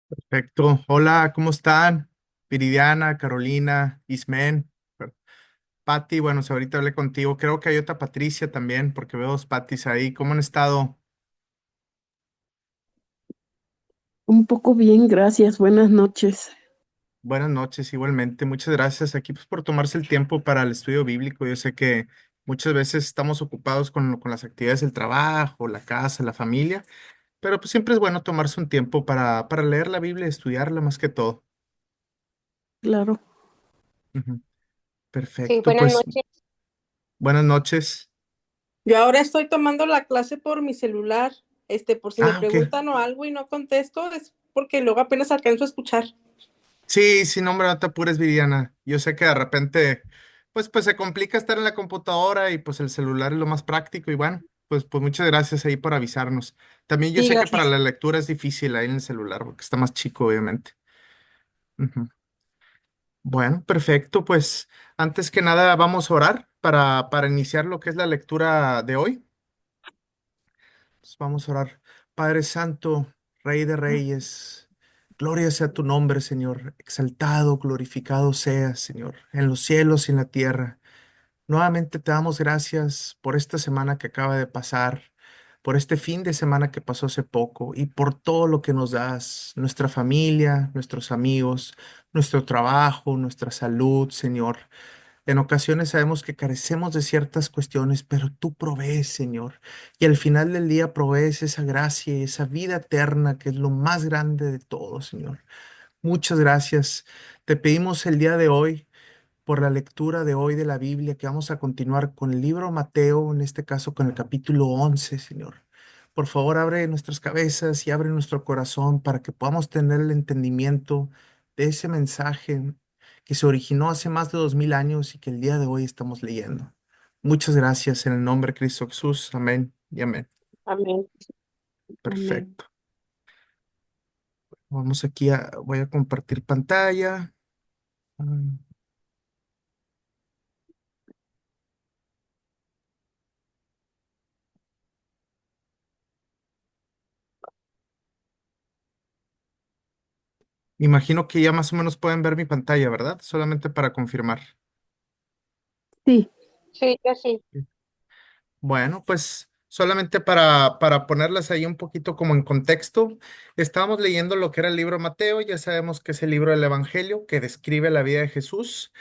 Perfecto. Hola, ¿cómo están? Viridiana, Carolina, Ismen, Patti. Bueno, si ahorita hablé contigo. Creo que hay otra Patricia también, porque veo dos Pattis ahí. ¿Cómo han estado? Un poco bien, gracias. Buenas noches. Buenas noches, igualmente. Muchas gracias aquí pues, por tomarse el tiempo para el estudio bíblico. Yo sé que muchas veces estamos ocupados con las actividades del trabajo, la casa, la familia, pero pues siempre es bueno tomarse un tiempo para leer la Biblia y estudiarla más que todo. Claro. Ujú. Sí, Perfecto, buenas pues noches. buenas noches. Yo ahora estoy tomando la clase por mi celular, por si me Ah, ok. preguntan o algo y no contesto, es porque luego apenas alcanzo a escuchar. Sí, sí, no, hombre, no te apures, Viviana. Yo sé que de repente, pues se complica estar en la computadora y pues el celular es lo más práctico y bueno, pues muchas gracias ahí por avisarnos. También yo Sí, sé que para gracias. la lectura es difícil ahí en el celular porque está más chico, obviamente. Ujú. Bueno, perfecto, pues antes que nada vamos a orar para iniciar lo que es la lectura de hoy. Pues vamos a orar. Padre Santo, Rey de Reyes, gloria sea tu nombre, Señor. Exaltado, glorificado seas, Señor, en los cielos y en la tierra. Nuevamente te damos gracias por esta semana que acaba de pasar, por este fin de semana que pasó hace poco y por todo lo que nos das, nuestra familia, nuestros amigos, nuestro trabajo, nuestra salud, Señor. En ocasiones sabemos que carecemos de ciertas cuestiones, pero tú provees, Señor. Y al final del día provees esa gracia y esa vida eterna que es lo más grande de todo, Señor. Muchas gracias. Te pedimos el día de hoy por la lectura de hoy de la Biblia, que vamos a continuar con el libro Mateo, en este caso con el capítulo 11, Señor. Por favor, abre nuestras cabezas y abre nuestro corazón para que podamos tener el entendimiento de ese mensaje que se originó hace más de 2000 años y que el día de hoy estamos leyendo. Muchas gracias en el nombre de Cristo Jesús. Amén y amén. Amén. Amén. Perfecto. Vamos aquí voy a compartir pantalla. Mm, Me imagino que ya más o menos pueden ver mi pantalla, ¿verdad? Solamente para confirmar. Sí, Sí, yo sí. Bueno, pues solamente para ponerlas ahí un poquito como en contexto, estábamos leyendo lo que era el libro Mateo, ya sabemos que es el libro del Evangelio que describe la vida de Jesús.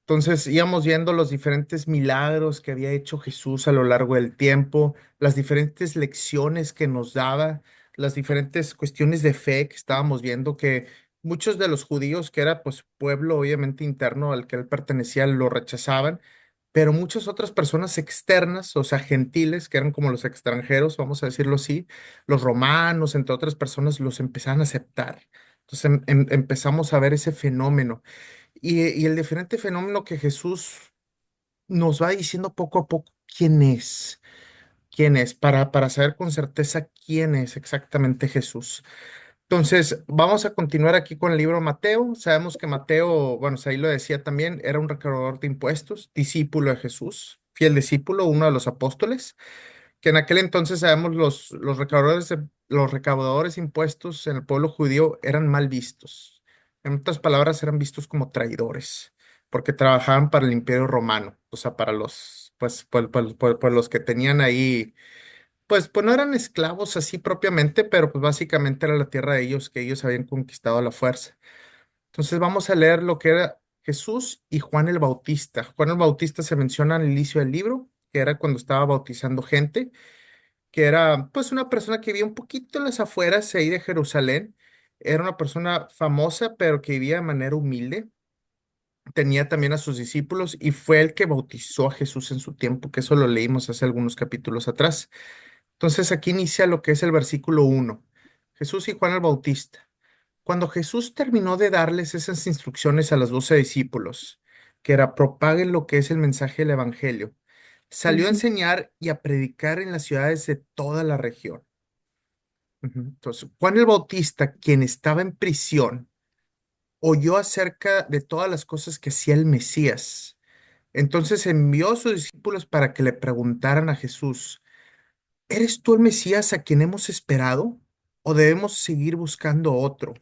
Entonces íbamos viendo los diferentes milagros que había hecho Jesús a lo largo del tiempo, las diferentes lecciones que nos daba, las diferentes cuestiones de fe que estábamos viendo que muchos de los judíos, que era pues pueblo obviamente interno al que él pertenecía, lo rechazaban, pero muchas otras personas externas, o sea, gentiles, que eran como los extranjeros, vamos a decirlo así, los romanos, entre otras personas, los empezaban a aceptar. Entonces empezamos a ver ese fenómeno y el diferente fenómeno que Jesús nos va diciendo poco a poco quién es, para saber con certeza quién es exactamente Jesús. Entonces, vamos a continuar aquí con el libro de Mateo. Sabemos que Mateo, bueno, ahí lo decía también, era un recaudador de impuestos, discípulo de Jesús, fiel discípulo, uno de los apóstoles, que en aquel entonces sabemos los recaudadores de impuestos en el pueblo judío eran mal vistos. En otras palabras, eran vistos como traidores, porque trabajaban para el imperio romano, o sea, para los, pues los que tenían ahí, pues no eran esclavos así propiamente, pero pues básicamente era la tierra de ellos que ellos habían conquistado a la fuerza. Entonces vamos a leer lo que era Jesús y Juan el Bautista. Juan el Bautista se menciona al inicio del libro, que era cuando estaba bautizando gente, que era pues una persona que vivía un poquito en las afueras ahí de Jerusalén. Era una persona famosa, pero que vivía de manera humilde. Tenía también a sus discípulos y fue el que bautizó a Jesús en su tiempo, que eso lo leímos hace algunos capítulos atrás. Entonces aquí inicia lo que es el versículo 1. Jesús y Juan el Bautista. Cuando Jesús terminó de darles esas instrucciones a los 12 discípulos, que era propaguen lo que es el mensaje del Evangelio, salió a ujú, enseñar y a predicar en las ciudades de toda la región. Ujú. Entonces, Juan el Bautista, quien estaba en prisión, oyó acerca de todas las cosas que hacía el Mesías. Entonces envió a sus discípulos para que le preguntaran a Jesús, ¿eres tú el Mesías a quien hemos esperado? ¿O debemos seguir buscando otro?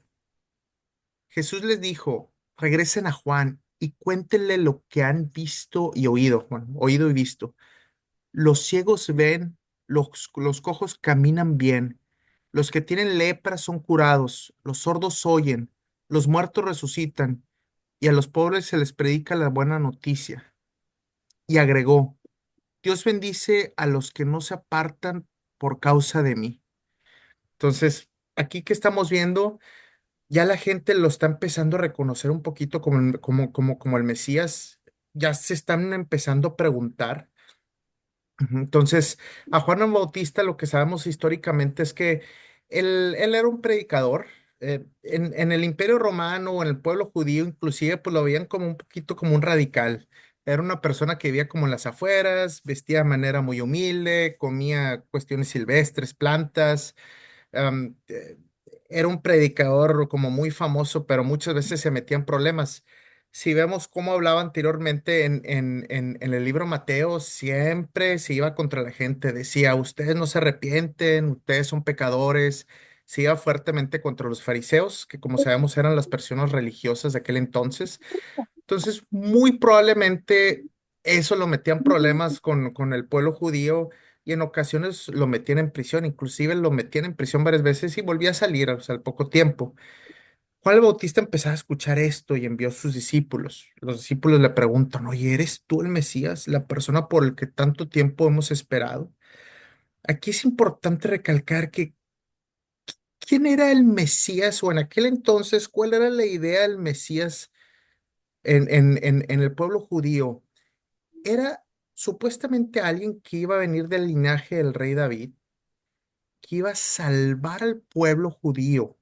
Jesús les dijo, regresen a Juan y cuéntenle lo que han visto y oído, bueno, oído y visto. Los ciegos ven, los cojos caminan bien, los que tienen lepra son curados, los sordos oyen, los muertos resucitan, y a los pobres se les predica la buena noticia. Y agregó, Dios bendice a los que no se apartan por causa de mí. Entonces, aquí que estamos viendo, ya la gente lo está empezando a reconocer un poquito como el Mesías, ya se están empezando a preguntar. Ujú. Entonces, a Juan el Bautista lo que sabemos históricamente es que él era un predicador. En el Imperio Romano o en el pueblo judío, inclusive, pues lo veían como un poquito como un radical. Era una persona que vivía como en las afueras, vestía de manera muy humilde, comía cuestiones silvestres, plantas. am, eh, Era un predicador como muy famoso, pero muchas veces se metía en problemas. Si vemos cómo hablaba anteriormente en el libro Mateo, siempre se iba contra la gente, decía, ustedes no se arrepienten, ustedes son pecadores, se iba fuertemente contra los fariseos, que como sabemos eran las personas religiosas de aquel entonces. Entonces, muy probablemente eso lo metía en problemas con el pueblo judío y en ocasiones lo metían en prisión, inclusive lo metían en prisión varias veces y volvía a salir, o sea, al poco tiempo. Juan el Bautista empezaba a escuchar esto y envió a sus discípulos. Los discípulos le preguntan, oye, ¿eres tú el Mesías, la persona por el que tanto tiempo hemos esperado? Aquí es importante recalcar que ¿quién era el Mesías o en aquel entonces cuál era la idea del Mesías en el pueblo judío? Era supuestamente alguien que iba a venir del linaje del rey David, que iba a salvar al pueblo judío.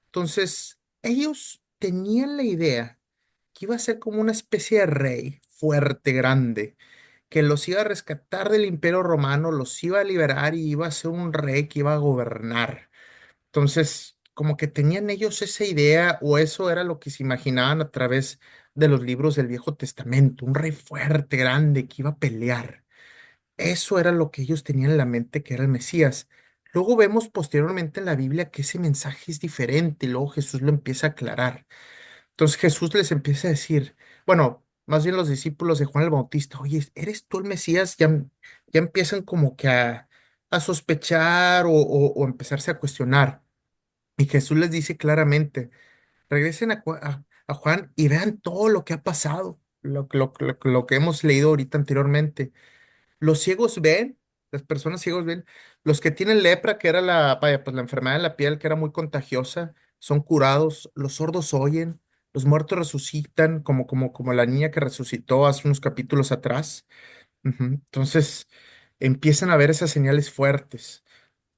Entonces, ellos tenían la idea que iba a ser como una especie de rey fuerte, grande, que los iba a rescatar del imperio romano, los iba a liberar y iba a ser un rey que iba a gobernar. Entonces, como que tenían ellos esa idea o eso era lo que se imaginaban a través de los libros del Viejo Testamento, un rey fuerte, grande, que iba a pelear. Eso era lo que ellos tenían en la mente que era el Mesías. Luego vemos posteriormente en la Biblia que ese mensaje es diferente y luego Jesús lo empieza a aclarar. Entonces Jesús les empieza a decir, bueno, más bien los discípulos de Juan el Bautista, oye, ¿eres tú el Mesías? Ya empiezan como que a sospechar o empezarse a cuestionar. Y Jesús les dice claramente, regresen a Juan y vean todo lo que ha pasado, lo que hemos leído ahorita anteriormente. Los ciegos ven, las personas ciegos ven, los que tienen lepra, que era vaya, pues la enfermedad de la piel que era muy contagiosa, son curados, los sordos oyen, los muertos resucitan, como la niña que resucitó hace unos capítulos atrás. Ujú. Entonces, empiezan a ver esas señales fuertes.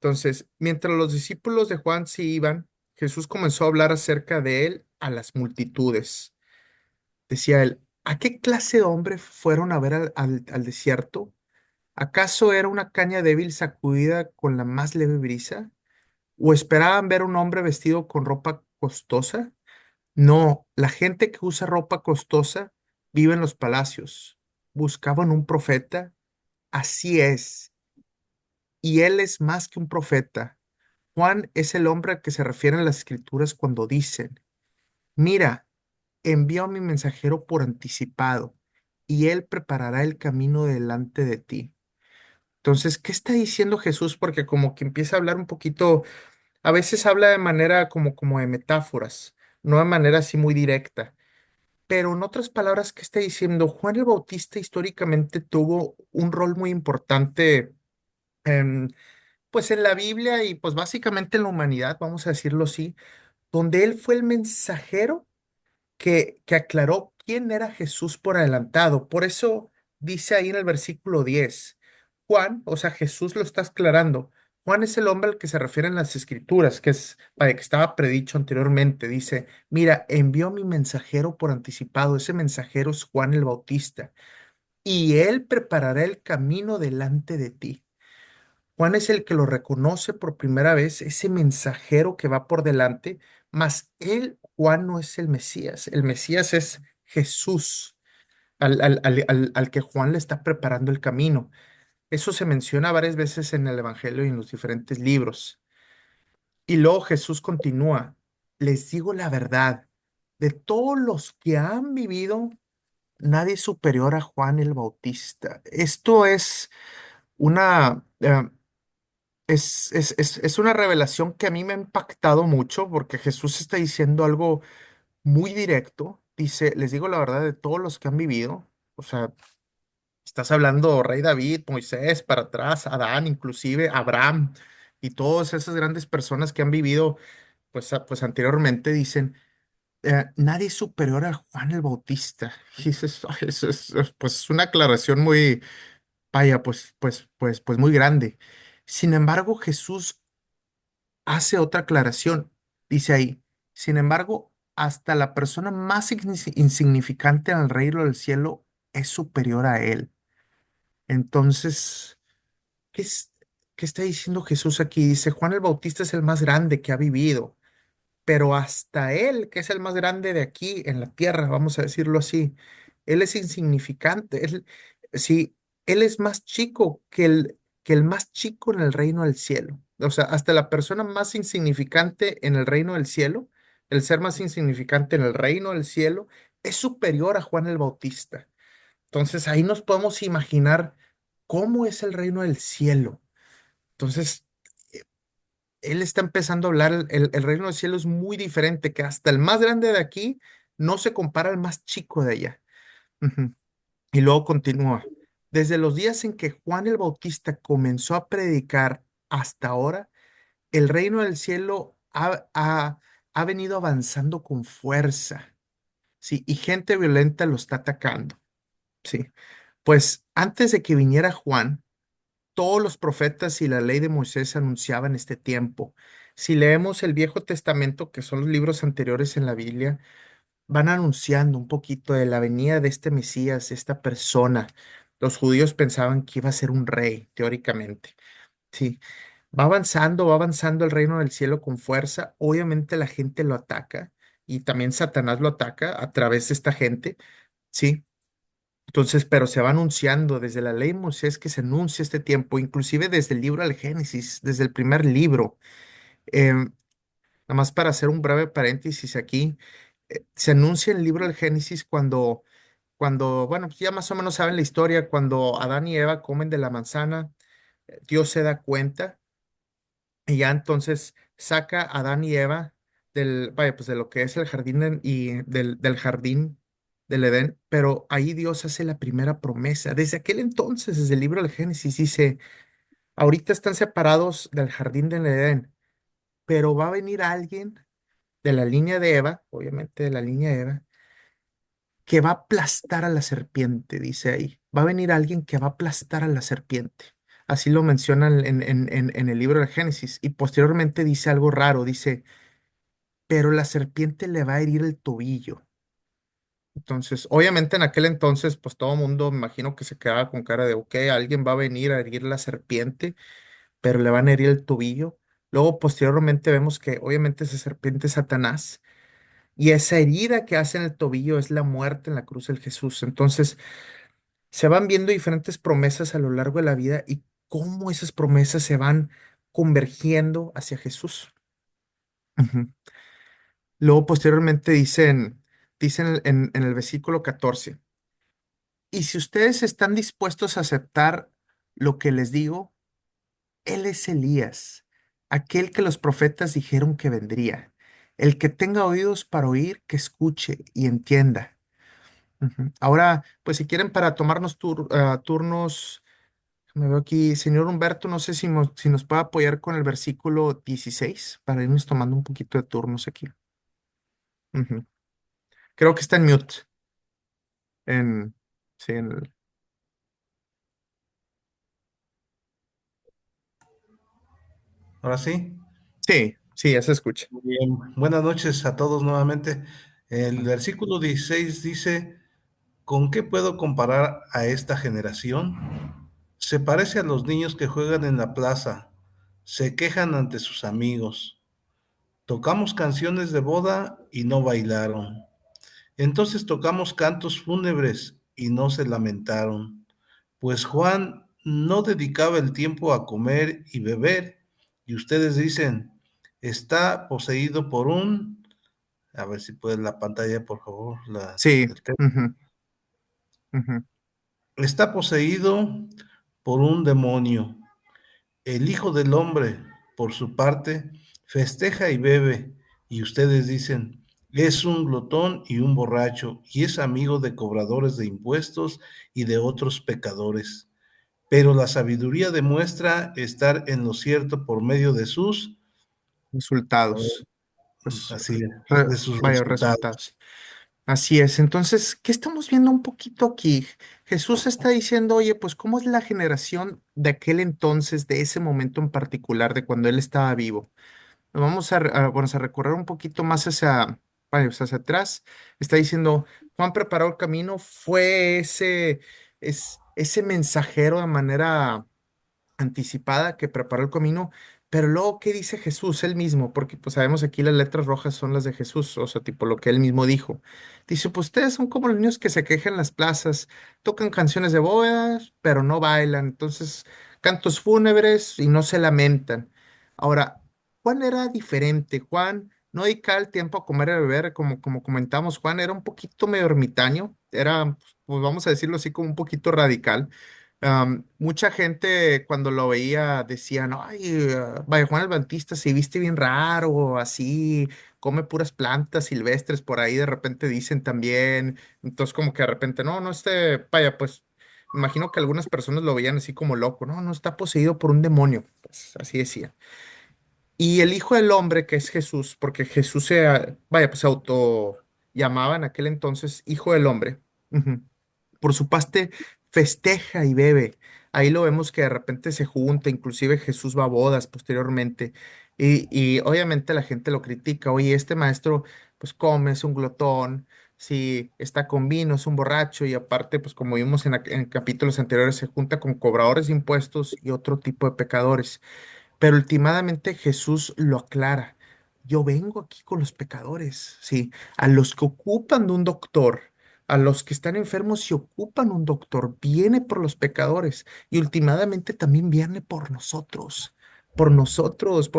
Entonces, mientras los discípulos de Juan se iban, Jesús comenzó a hablar acerca de él a las multitudes. Decía él, ¿a qué clase de hombre fueron a ver al desierto? ¿Acaso era una caña débil sacudida con la más leve brisa? ¿O esperaban ver un hombre vestido con ropa costosa? No, la gente que usa ropa costosa vive en los palacios. Buscaban un profeta. Así es. Y él es más que un profeta. Juan es el hombre al que se refieren las escrituras cuando dicen, mira, envío a mi mensajero por anticipado, y él preparará el camino delante de ti. Entonces, ¿qué está diciendo Jesús? Porque como que empieza a hablar un poquito, a veces habla de manera como de metáforas, no de manera así muy directa. Pero en otras palabras, ¿qué está diciendo? Juan el Bautista históricamente tuvo un rol muy importante, en, pues en la Biblia y pues básicamente en la humanidad, vamos a decirlo así, donde él fue el mensajero que aclaró quién era Jesús por adelantado. Por eso dice ahí en el versículo 10 Juan, o sea, Jesús lo está aclarando. Juan es el hombre al que se refieren las escrituras, que es, para que estaba predicho anteriormente. Dice, mira, envió mi mensajero por anticipado. Ese mensajero es Juan el Bautista. Y él preparará el camino delante de ti. Juan es el que lo reconoce por primera vez, ese mensajero que va por delante, mas él, Juan, no es el Mesías es Jesús, al que Juan le está preparando el camino. Eso se menciona varias veces en el Evangelio y en los diferentes libros. Y luego Jesús continúa, les digo la verdad, de todos los que han vivido, nadie es superior a Juan el Bautista. Esto es una, es una revelación que a mí me ha impactado mucho porque Jesús está diciendo algo muy directo. Dice, les digo la verdad de todos los que han vivido. O sea, estás hablando Rey David, Moisés, para atrás, Adán, inclusive Abraham y todas esas grandes personas que han vivido, pues, pues anteriormente dicen, nadie es superior a Juan el Bautista. Y dices, "Ay, pues es una aclaración muy, vaya, pues muy grande. Sin embargo, Jesús hace otra aclaración. Dice ahí, sin embargo, hasta la persona más insignificante en el reino del cielo es superior a él. Entonces, ¿qué es, qué está diciendo Jesús aquí? Dice, Juan el Bautista es el más grande que ha vivido, pero hasta él, que es el más grande de aquí en la tierra, vamos a decirlo así, él es insignificante. Sí, él es más chico que el más chico en el reino del cielo. O sea, hasta la persona más insignificante en el reino del cielo, el ser más insignificante en el reino del cielo, es superior a Juan el Bautista. Entonces ahí nos podemos imaginar cómo es el reino del cielo. Entonces, él está empezando a hablar, el reino del cielo es muy diferente, que hasta el más grande de aquí no se compara al más chico de allá. Ujú. Y luego continúa. Desde los días en que Juan el Bautista comenzó a predicar hasta ahora, el reino del cielo ha venido avanzando con fuerza, ¿sí? Y gente violenta lo está atacando, ¿sí? Pues antes de que viniera Juan, todos los profetas y la ley de Moisés anunciaban este tiempo. Si leemos el Viejo Testamento, que son los libros anteriores en la Biblia, van anunciando un poquito de la venida de este Mesías, de esta persona. Los judíos pensaban que iba a ser un rey, teóricamente. Sí, va avanzando el reino del cielo con fuerza. Obviamente la gente lo ataca y también Satanás lo ataca a través de esta gente. Sí, entonces, pero se va anunciando desde la ley de Moisés que se anuncia este tiempo, inclusive desde el libro del Génesis, desde el primer libro. Nada más para hacer un breve paréntesis aquí, se anuncia en el libro del Génesis bueno, pues ya más o menos saben la historia, cuando Adán y Eva comen de la manzana, Dios se da cuenta y ya entonces saca a Adán y Eva vaya, pues de lo que es el jardín del jardín del Edén, pero ahí Dios hace la primera promesa. Desde aquel entonces, desde el libro del Génesis, dice, ahorita están separados del jardín del Edén, pero va a venir alguien de la línea de Eva, obviamente de la línea de Eva, que va a aplastar a la serpiente, dice ahí. Va a venir alguien que va a aplastar a la serpiente. Así lo mencionan en el libro de Génesis. Y posteriormente dice algo raro, dice, pero la serpiente le va a herir el tobillo. Entonces, obviamente en aquel entonces, pues todo el mundo, me imagino que se quedaba con cara de, ok, alguien va a venir a herir la serpiente, pero le van a herir el tobillo. Luego, posteriormente vemos que obviamente esa serpiente es Satanás. Y esa herida que hace en el tobillo es la muerte en la cruz del Jesús. Entonces, se van viendo diferentes promesas a lo largo de la vida y cómo esas promesas se van convergiendo hacia Jesús. Ujú. Luego, posteriormente dicen en el versículo 14, y si ustedes están dispuestos a aceptar lo que les digo, Él es Elías, aquel que los profetas dijeron que vendría. El que tenga oídos para oír, que escuche y entienda. Ujú. Ahora, pues si quieren para tomarnos turnos. Me veo aquí, señor Humberto, no sé si nos puede apoyar con el versículo 16 para irnos tomando un poquito de turnos aquí. Ujú. Creo que está en mute. En, sí, Ahora sí. sí, ya se escucha. Muy bien. Buenas noches a todos nuevamente. El Ujú. versículo 16 dice, ¿con qué puedo comparar a esta generación? Se parece a los niños que juegan en la plaza, se quejan ante sus amigos. Tocamos canciones de boda y no bailaron. Entonces tocamos cantos fúnebres y no se lamentaron. Pues Juan no dedicaba el tiempo a comer y beber, y ustedes dicen, está poseído por un A ver si puedes la pantalla, por favor. Sí. El texto. Ujú, ujú. Está poseído por un demonio. El Hijo del Hombre, por su parte, festeja y bebe, y ustedes dicen, es un glotón y un borracho, y es amigo de cobradores de impuestos y de otros pecadores. Pero la sabiduría demuestra estar en lo cierto por medio de sus, a ver, Resultados. Pues, así, de sus vaya, resultados. resultados. Así es. Entonces, ¿qué estamos viendo un poquito aquí? Jesús está diciendo, oye, pues, ¿cómo es la generación de aquel entonces, de ese momento en particular, de cuando él estaba vivo? Vamos bueno, a recorrer un poquito más vaya, pues, hacia atrás. Está diciendo, Juan preparó el camino, fue ese mensajero de manera anticipada que preparó el camino, pero luego, ¿qué dice Jesús él mismo? Porque pues sabemos aquí las letras rojas son las de Jesús, o sea, tipo lo que él mismo dijo. Dice, pues ustedes son como los niños que se quejan en las plazas, tocan canciones de bóvedas, pero no bailan, entonces cantos fúnebres y no se lamentan. Ahora, Juan era diferente, Juan no dedicaba el tiempo a comer y a beber, como comentamos, Juan era un poquito medio ermitaño, era, pues vamos a decirlo así, como un poquito radical. Mucha gente cuando lo veía decían, ay, vaya, Juan el Bautista se viste bien raro, así, come puras plantas silvestres, por ahí de repente dicen también, entonces como que de repente, no, no, vaya, pues, imagino que algunas personas lo veían así como loco, no, no está poseído por un demonio, pues así decía. Y el Hijo del Hombre, que es Jesús, porque Jesús vaya, pues se auto llamaba en aquel entonces Hijo del Hombre. Ujú. Por su parte, festeja y bebe. Ahí lo vemos que de repente se junta, inclusive Jesús va a bodas posteriormente. Y obviamente la gente lo critica. Oye, este maestro, pues come, es un glotón, si está con vino, es un borracho, y aparte, pues como vimos en capítulos anteriores, se junta con cobradores de impuestos y otro tipo de pecadores. Pero últimamente Jesús lo aclara. Yo vengo aquí con los pecadores, sí, a los que ocupan de un doctor, a los que están enfermos y ocupan un doctor, viene por los pecadores y últimamente también viene por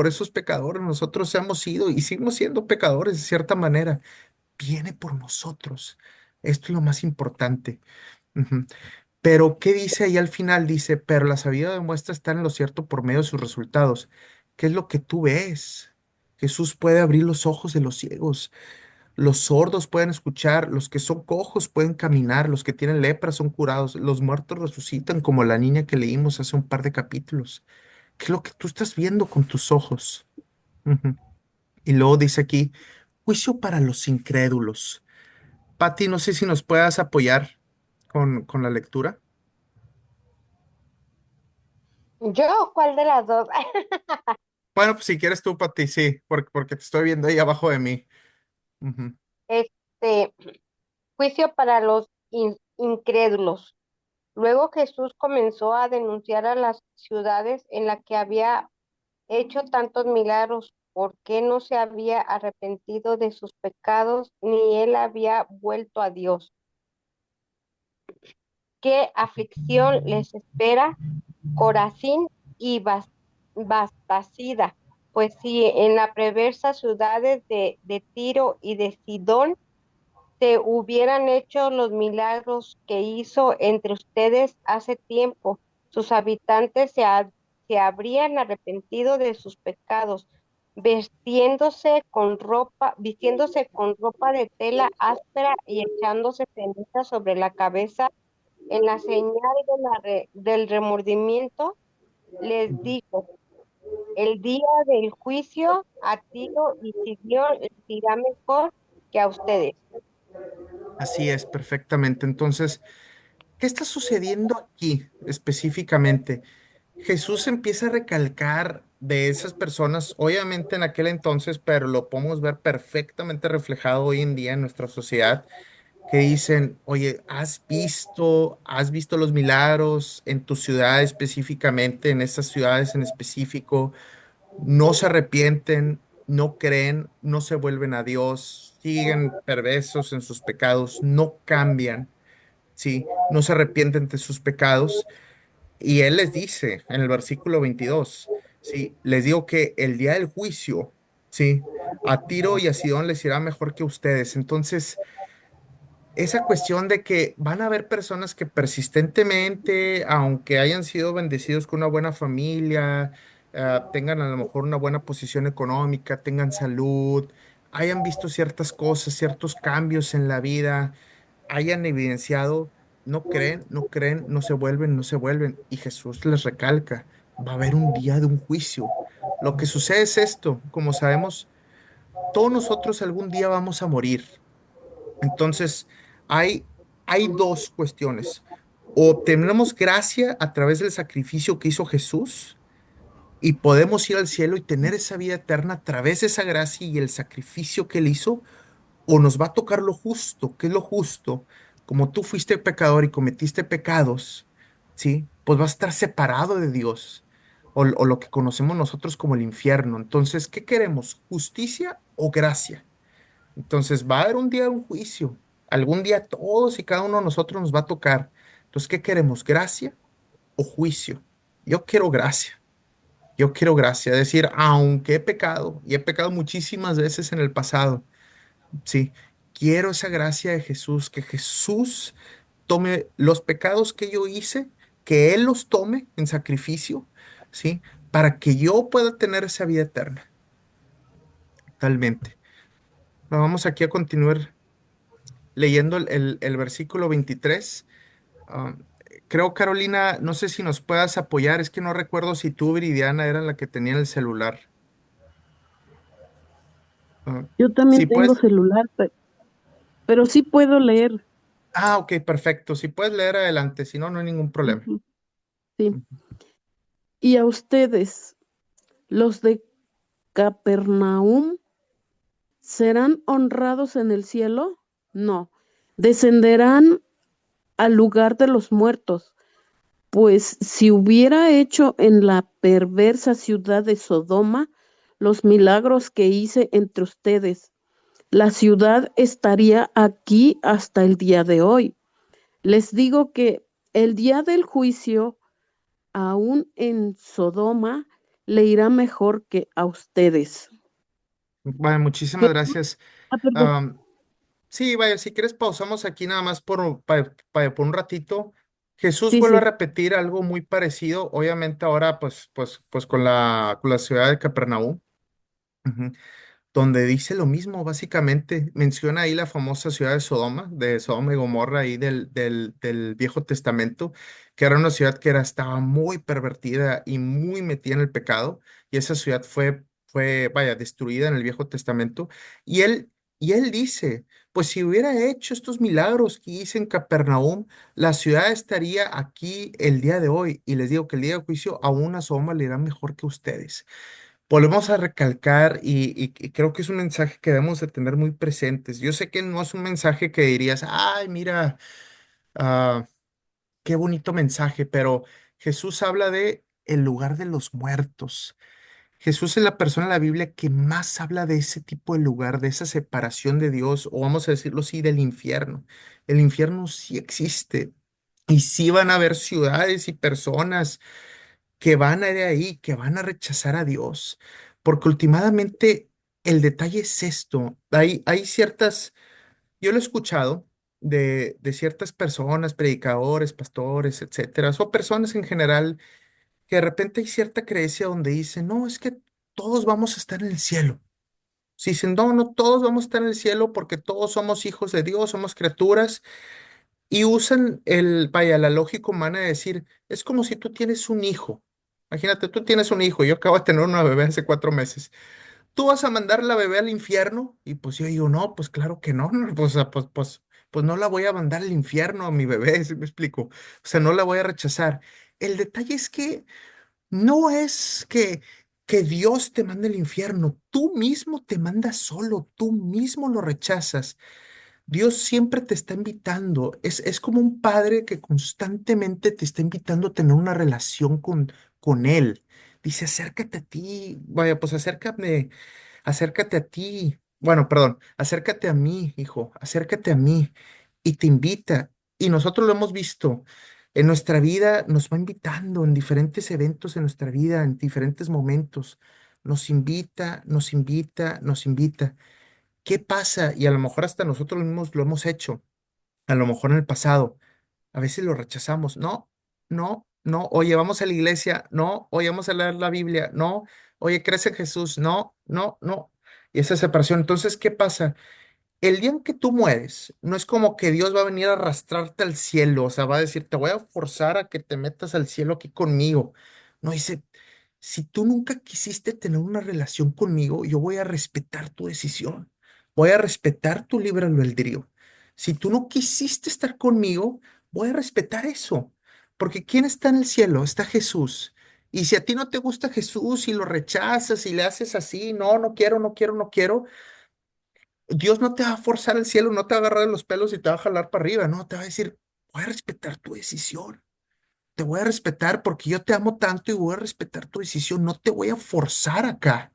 esos pecadores. Nosotros hemos sido y seguimos siendo pecadores de cierta manera. Viene por nosotros. Esto es lo más importante. Ujú. Pero, ¿qué dice ahí al final? Dice, pero la sabiduría demuestra estar en lo cierto por medio de sus resultados. ¿Qué es lo que tú ves? Jesús puede abrir los ojos de los ciegos, los sordos pueden escuchar, los que son cojos pueden caminar, los que tienen lepra son curados, los muertos resucitan como la niña que leímos hace un par de capítulos. ¿Qué es lo que tú estás viendo con tus ojos? Ujú. Y luego dice aquí, juicio para los incrédulos. Pati, no sé si nos puedas apoyar con la lectura. ¿Yo? ¿Cuál de las dos? Bueno, pues si quieres tú, Pati, sí, porque te estoy viendo ahí abajo de mí. Ujú. Este, juicio para los incrédulos. Luego Jesús comenzó a denunciar a las ciudades en las que había hecho tantos milagros, porque no se había arrepentido de sus pecados, ni él había vuelto a Dios. ¿Qué aflicción les espera Corazín y Bastasida? Pues si en las perversas ciudades de Tiro y de Sidón se hubieran hecho los milagros que hizo entre ustedes hace tiempo, sus habitantes se habrían arrepentido de sus pecados, vistiéndose con ropa de tela áspera y echándose ceniza sobre la cabeza en la señal del remordimiento. Les dijo, el día del juicio a Tiro y Sidón les irá mejor que a ustedes. Así es, perfectamente. Entonces, ¿qué está sucediendo aquí específicamente? Jesús empieza a recalcar de esas personas, obviamente en aquel entonces, pero lo podemos ver perfectamente reflejado hoy en día en nuestra sociedad, que dicen, oye, has visto los milagros en tu ciudad específicamente, en esas ciudades en específico, no se arrepienten, no creen, no se vuelven a Dios, siguen perversos en sus pecados, no cambian, ¿sí? No se arrepienten de sus pecados. Y Él les dice en el versículo 22, ¿sí? Les digo que el día del juicio, ¿sí? a Tiro y a Sidón les irá mejor que a ustedes. Entonces, esa cuestión de que van a haber personas que persistentemente, aunque hayan sido bendecidos con una buena familia, tengan a lo mejor una buena posición económica, tengan salud, hayan visto ciertas cosas, ciertos cambios en la vida, hayan evidenciado, no creen, no creen, no se vuelven, no se vuelven. Y Jesús les recalca, va a haber un día de un juicio. Lo que sucede es esto, como sabemos, todos nosotros algún día vamos a morir. Entonces, hay, hay dos cuestiones. O obtenemos gracia a través del sacrificio que hizo Jesús y podemos ir al cielo y tener esa vida eterna a través de esa gracia y el sacrificio que él hizo, o nos va a tocar lo justo. ¿Qué es lo justo? Como tú fuiste pecador y cometiste pecados, ¿sí? Pues vas a estar separado de Dios, o lo que conocemos nosotros como el infierno. Entonces, ¿qué queremos? ¿Justicia o gracia? Entonces va a haber un día de un juicio. Algún día todos y cada uno de nosotros nos va a tocar. Entonces, ¿qué queremos? ¿Gracia o juicio? Yo quiero gracia. Yo quiero gracia. Es decir, aunque he pecado y he pecado muchísimas veces en el pasado, sí, quiero esa gracia de Jesús, que Jesús tome los pecados que yo hice, que Él los tome en sacrificio, sí, para que yo pueda tener esa vida eterna. Totalmente. Vamos aquí a continuar leyendo el versículo 23. Ah, creo, Carolina, no sé si nos puedas apoyar, es que no recuerdo si tú, Viridiana, era la que tenía el celular. Ah, Yo también sí, tengo pues. celular, pero sí puedo leer. Ah, ok, perfecto. Si puedes leer adelante, si no, no hay ningún problema. Ujú, sí. Ujú. Y a ustedes, los de Capernaum, ¿serán honrados en el cielo? No, descenderán al lugar de los muertos. Pues si hubiera hecho en la perversa ciudad de Sodoma los milagros que hice entre ustedes, la ciudad estaría aquí hasta el día de hoy. Les digo que el día del juicio, aún en Sodoma, le irá mejor que a ustedes. Vale, muchísimas Que- gracias. Perdón. Am, sí, vaya, si quieres pausamos aquí nada más por un ratito. Jesús Sí, vuelve a sí. repetir algo muy parecido, obviamente ahora pues con la ciudad de Capernaum. Ujú. Donde dice lo mismo, básicamente. Menciona ahí la famosa ciudad de Sodoma y Gomorra, ahí del Viejo Testamento, que era una ciudad que estaba muy pervertida y muy metida en el pecado, y esa ciudad vaya, destruida en el Viejo Testamento. Y él dice, pues si hubiera hecho estos milagros que hice en Capernaum, la ciudad estaría aquí el día de hoy, y les digo que el día de juicio aún a Sodoma le irá mejor que ustedes. Volvemos a recalcar y creo que es un mensaje que debemos de tener muy presentes. Yo sé que no es un mensaje que dirías, ay, mira, ah, qué bonito mensaje, pero Jesús habla de el lugar de los muertos. Jesús es la persona en la Biblia que más habla de ese tipo de lugar, de esa separación de Dios, o vamos a decirlo así, del infierno. El infierno sí existe y sí van a haber ciudades y personas que van a ir ahí, que van a rechazar a Dios, porque últimamente el detalle es esto, hay ciertas, yo lo he escuchado de ciertas personas, predicadores, pastores, etcétera, o personas en general, que de repente hay cierta creencia donde dicen, no, es que todos vamos a estar en el cielo. Si dicen, no, no, todos vamos a estar en el cielo porque todos somos hijos de Dios, somos criaturas, y usan vaya, la lógica humana de decir, es como si tú tienes un hijo. Imagínate, tú tienes un hijo, yo acabo de tener una bebé hace 4 meses. ¿Tú vas a mandar la bebé al infierno? Y pues yo digo, no, pues claro que no, no, pues, pues no la voy a mandar al infierno a mi bebé, ¿sí me explico? O sea, no la voy a rechazar. El detalle es que no es que Dios te mande al infierno, tú mismo te mandas solo, tú mismo lo rechazas. Dios siempre te está invitando. Es como un padre que constantemente te está invitando a tener una relación con Él. Dice, acércate a ti. Vaya, pues acércate a ti. Bueno, perdón, acércate a mí, hijo, acércate a mí. Y te invita. Y nosotros lo hemos visto. En nuestra vida nos va invitando en diferentes eventos en nuestra vida, en diferentes momentos. nos invita, nos invita, nos invita. ¿Qué pasa? Y a lo mejor hasta nosotros mismos lo hemos hecho, a lo mejor en el pasado. A veces lo rechazamos. No, no, no. Oye, vamos a la iglesia. No. Oye, vamos a leer la Biblia. No. Oye, ¿crees en Jesús? No, no, no. Y esa separación. Entonces, ¿qué pasa? El día en que tú mueres, no es como que Dios va a venir a arrastrarte al cielo, o sea, va a decir, te voy a forzar a que te metas al cielo aquí conmigo. No dice, si tú nunca quisiste tener una relación conmigo, yo voy a respetar tu decisión, voy a respetar tu libre albedrío. Si tú no quisiste estar conmigo, voy a respetar eso, porque ¿quién está en el cielo? Está Jesús. Y si a ti no te gusta Jesús y lo rechazas y le haces así, no, no quiero, no quiero, no quiero. Dios no te va a forzar el cielo, no te va a agarrar de los pelos y te va a jalar para arriba, no, te va a decir, voy a respetar tu decisión, te voy a respetar porque yo te amo tanto y voy a respetar tu decisión, no te voy a forzar acá.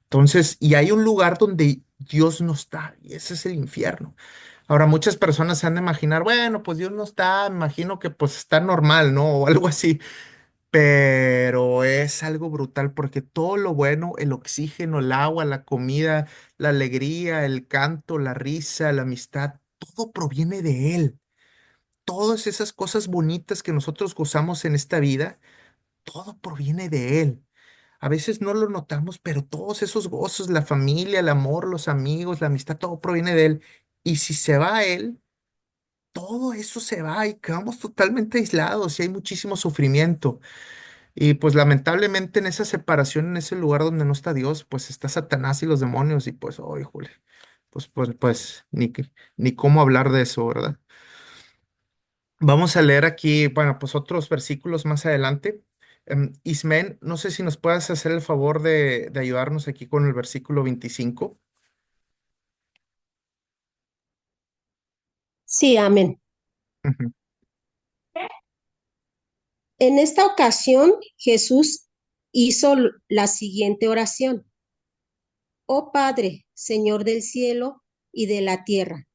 Entonces, y hay un lugar donde Dios no está, y ese es el infierno. Ahora, muchas personas se han de imaginar, bueno, pues Dios no está, me imagino que pues está normal, ¿no? O algo así. Pero es algo brutal porque todo lo bueno, el oxígeno, el agua, la comida, la alegría, el canto, la risa, la amistad, todo proviene de Él. Todas esas cosas bonitas que nosotros gozamos en esta vida, todo proviene de Él. A veces no lo notamos, pero todos esos gozos, la familia, el amor, los amigos, la amistad, todo proviene de Él. Y si se va a Él, todo eso se va y quedamos totalmente aislados y hay muchísimo sufrimiento. Y pues lamentablemente en esa separación, en ese lugar donde no está Dios, pues está Satanás y los demonios y pues, oh, híjole, pues ni cómo hablar de eso, ¿verdad? Vamos a leer aquí, bueno, pues otros versículos más adelante. Ismen, no sé si nos puedas hacer el favor de ayudarnos aquí con el versículo 25. Sí, amén. Ujú. En esta ocasión, Jesús hizo la siguiente oración. Oh Padre, Señor del cielo y de la tierra,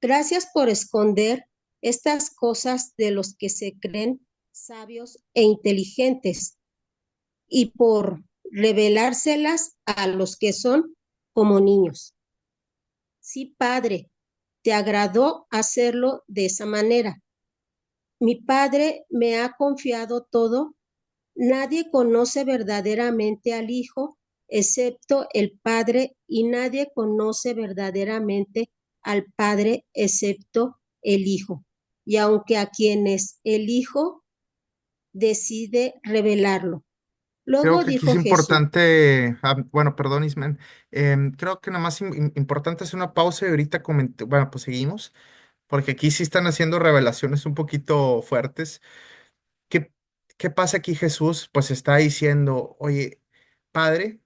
gracias por esconder estas cosas de los que se creen sabios e inteligentes y por revelárselas a los que son como niños. Sí, Padre, te agradó hacerlo de esa manera. Mi Padre me ha confiado todo. Nadie conoce verdaderamente al Hijo excepto el Padre y nadie conoce verdaderamente al Padre excepto el Hijo. Y aunque a quienes el Hijo decide revelarlo. Creo Luego que aquí es dijo Jesús, importante, bueno, perdón, Ismen, creo que nada más importante hacer una pausa y ahorita bueno, pues seguimos. Porque aquí sí están haciendo revelaciones un poquito fuertes. ¿Qué, qué pasa aquí Jesús? Pues está diciendo, oye, Padre,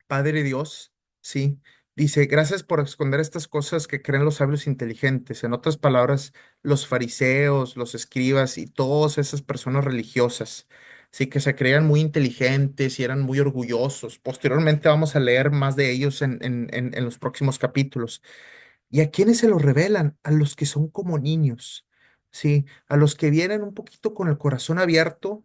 Padre Dios, sí, dice, gracias por esconder estas cosas que creen los sabios inteligentes. En otras palabras, los fariseos, los escribas y todas esas personas religiosas, sí, que se creían muy inteligentes y eran muy orgullosos. Posteriormente vamos a leer más de ellos en los próximos capítulos. ¿Y a quiénes se lo revelan? A los que son como niños, ¿sí? A los que vienen un poquito con el corazón abierto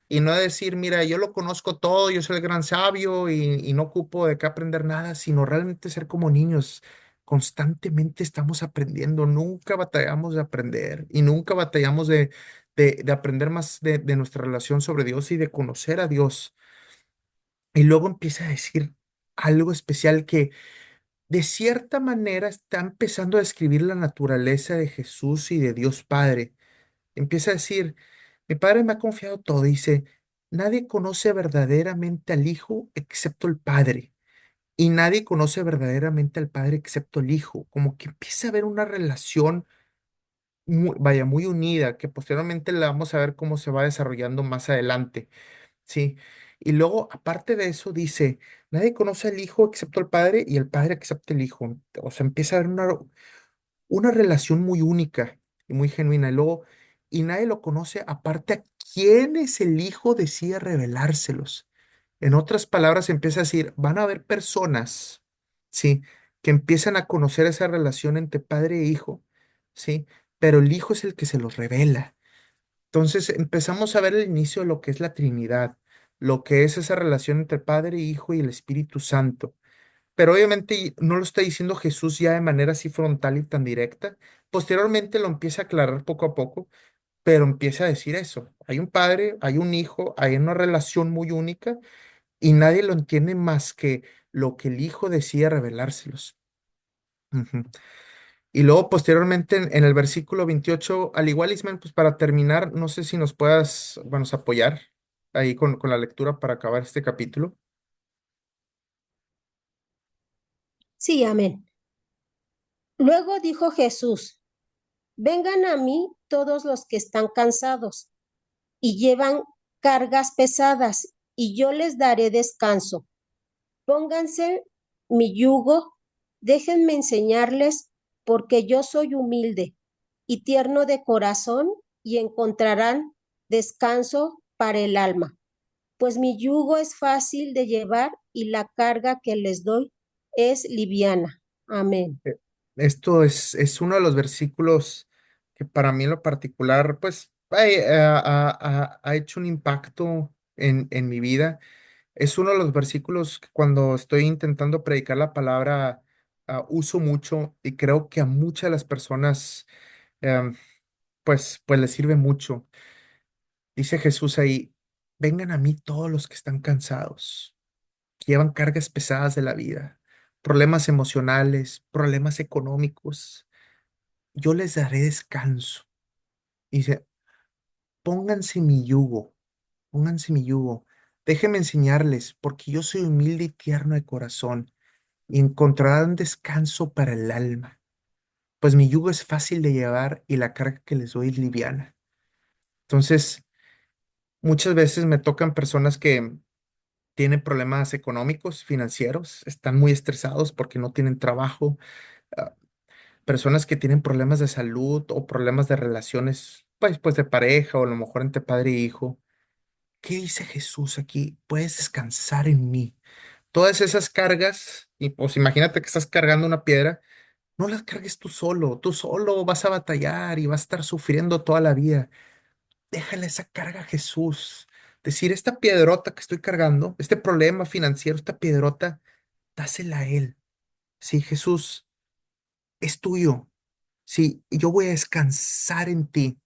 y no decir, mira, yo lo conozco todo, yo soy el gran sabio y no ocupo de qué aprender nada, sino realmente ser como niños. Constantemente estamos aprendiendo, nunca batallamos de aprender y nunca batallamos de aprender más de nuestra relación sobre Dios y de conocer a Dios. Y luego empieza a decir algo especial que de cierta manera está empezando a describir la naturaleza de Jesús y de Dios Padre. Empieza a decir, mi Padre me ha confiado todo. Dice, nadie conoce verdaderamente al Hijo excepto el Padre. Y nadie conoce verdaderamente al Padre excepto el Hijo. Como que empieza a haber una relación, vaya, muy unida, que posteriormente la vamos a ver cómo se va desarrollando más adelante. Sí. Y luego, aparte de eso, dice, nadie conoce al Hijo excepto el Padre y el Padre excepto el Hijo. O sea, empieza a haber una relación muy única y muy genuina. Y luego, y nadie lo conoce aparte a quienes el Hijo decide revelárselos. En otras palabras, empieza a decir, van a haber personas, sí, que empiezan a conocer esa relación entre padre e hijo, sí, pero el Hijo es el que se los revela. Entonces empezamos a ver el inicio de lo que es la Trinidad, lo que es esa relación entre Padre, Hijo y el Espíritu Santo. Pero obviamente no lo está diciendo Jesús ya de manera así frontal y tan directa. Posteriormente lo empieza a aclarar poco a poco, pero empieza a decir eso. Hay un padre, hay un hijo, hay una relación muy única y nadie lo entiende más que lo que el hijo decide revelárselos. Ujú. Y luego posteriormente en el versículo 28 al igual, Ismael, pues para terminar, no sé si nos puedas, bueno, apoyar ahí con la lectura para acabar este capítulo. Sí, amén. Luego dijo Jesús, vengan a mí todos los que están cansados y llevan cargas pesadas, y yo les daré descanso. Pónganse mi yugo, déjenme enseñarles, porque yo soy humilde y tierno de corazón, y encontrarán descanso para el alma, pues mi yugo es fácil de llevar y la carga que les doy es liviana. Amén. Esto es uno de los versículos que para mí en lo particular, pues, ha hecho un impacto en mi vida. Es uno de los versículos que cuando estoy intentando predicar la palabra, uso mucho y creo que a muchas de las personas, em, pues les sirve mucho. Dice Jesús ahí, vengan a mí todos los que están cansados, que llevan cargas pesadas de la vida, problemas emocionales, problemas económicos. Yo les daré descanso. Dice, pónganse mi yugo, pónganse mi yugo. Déjenme enseñarles, porque yo soy humilde y tierno de corazón, y encontrarán descanso para el alma, pues mi yugo es fácil de llevar y la carga que les doy es liviana. Entonces, muchas veces me tocan personas que tienen problemas económicos, financieros, están muy estresados porque no tienen trabajo, ah, personas que tienen problemas de salud o problemas de relaciones, pues de pareja o a lo mejor entre padre e hijo. ¿Qué dice Jesús aquí? Puedes descansar en mí. Todas esas cargas, y pues imagínate que estás cargando una piedra, no las cargues tú solo vas a batallar y vas a estar sufriendo toda la vida. Déjale esa carga a Jesús. Decir, esta piedrota que estoy cargando, este problema financiero, esta piedrota, dásela a Él. Sí, Jesús, es tuyo. Sí, yo voy a descansar en ti.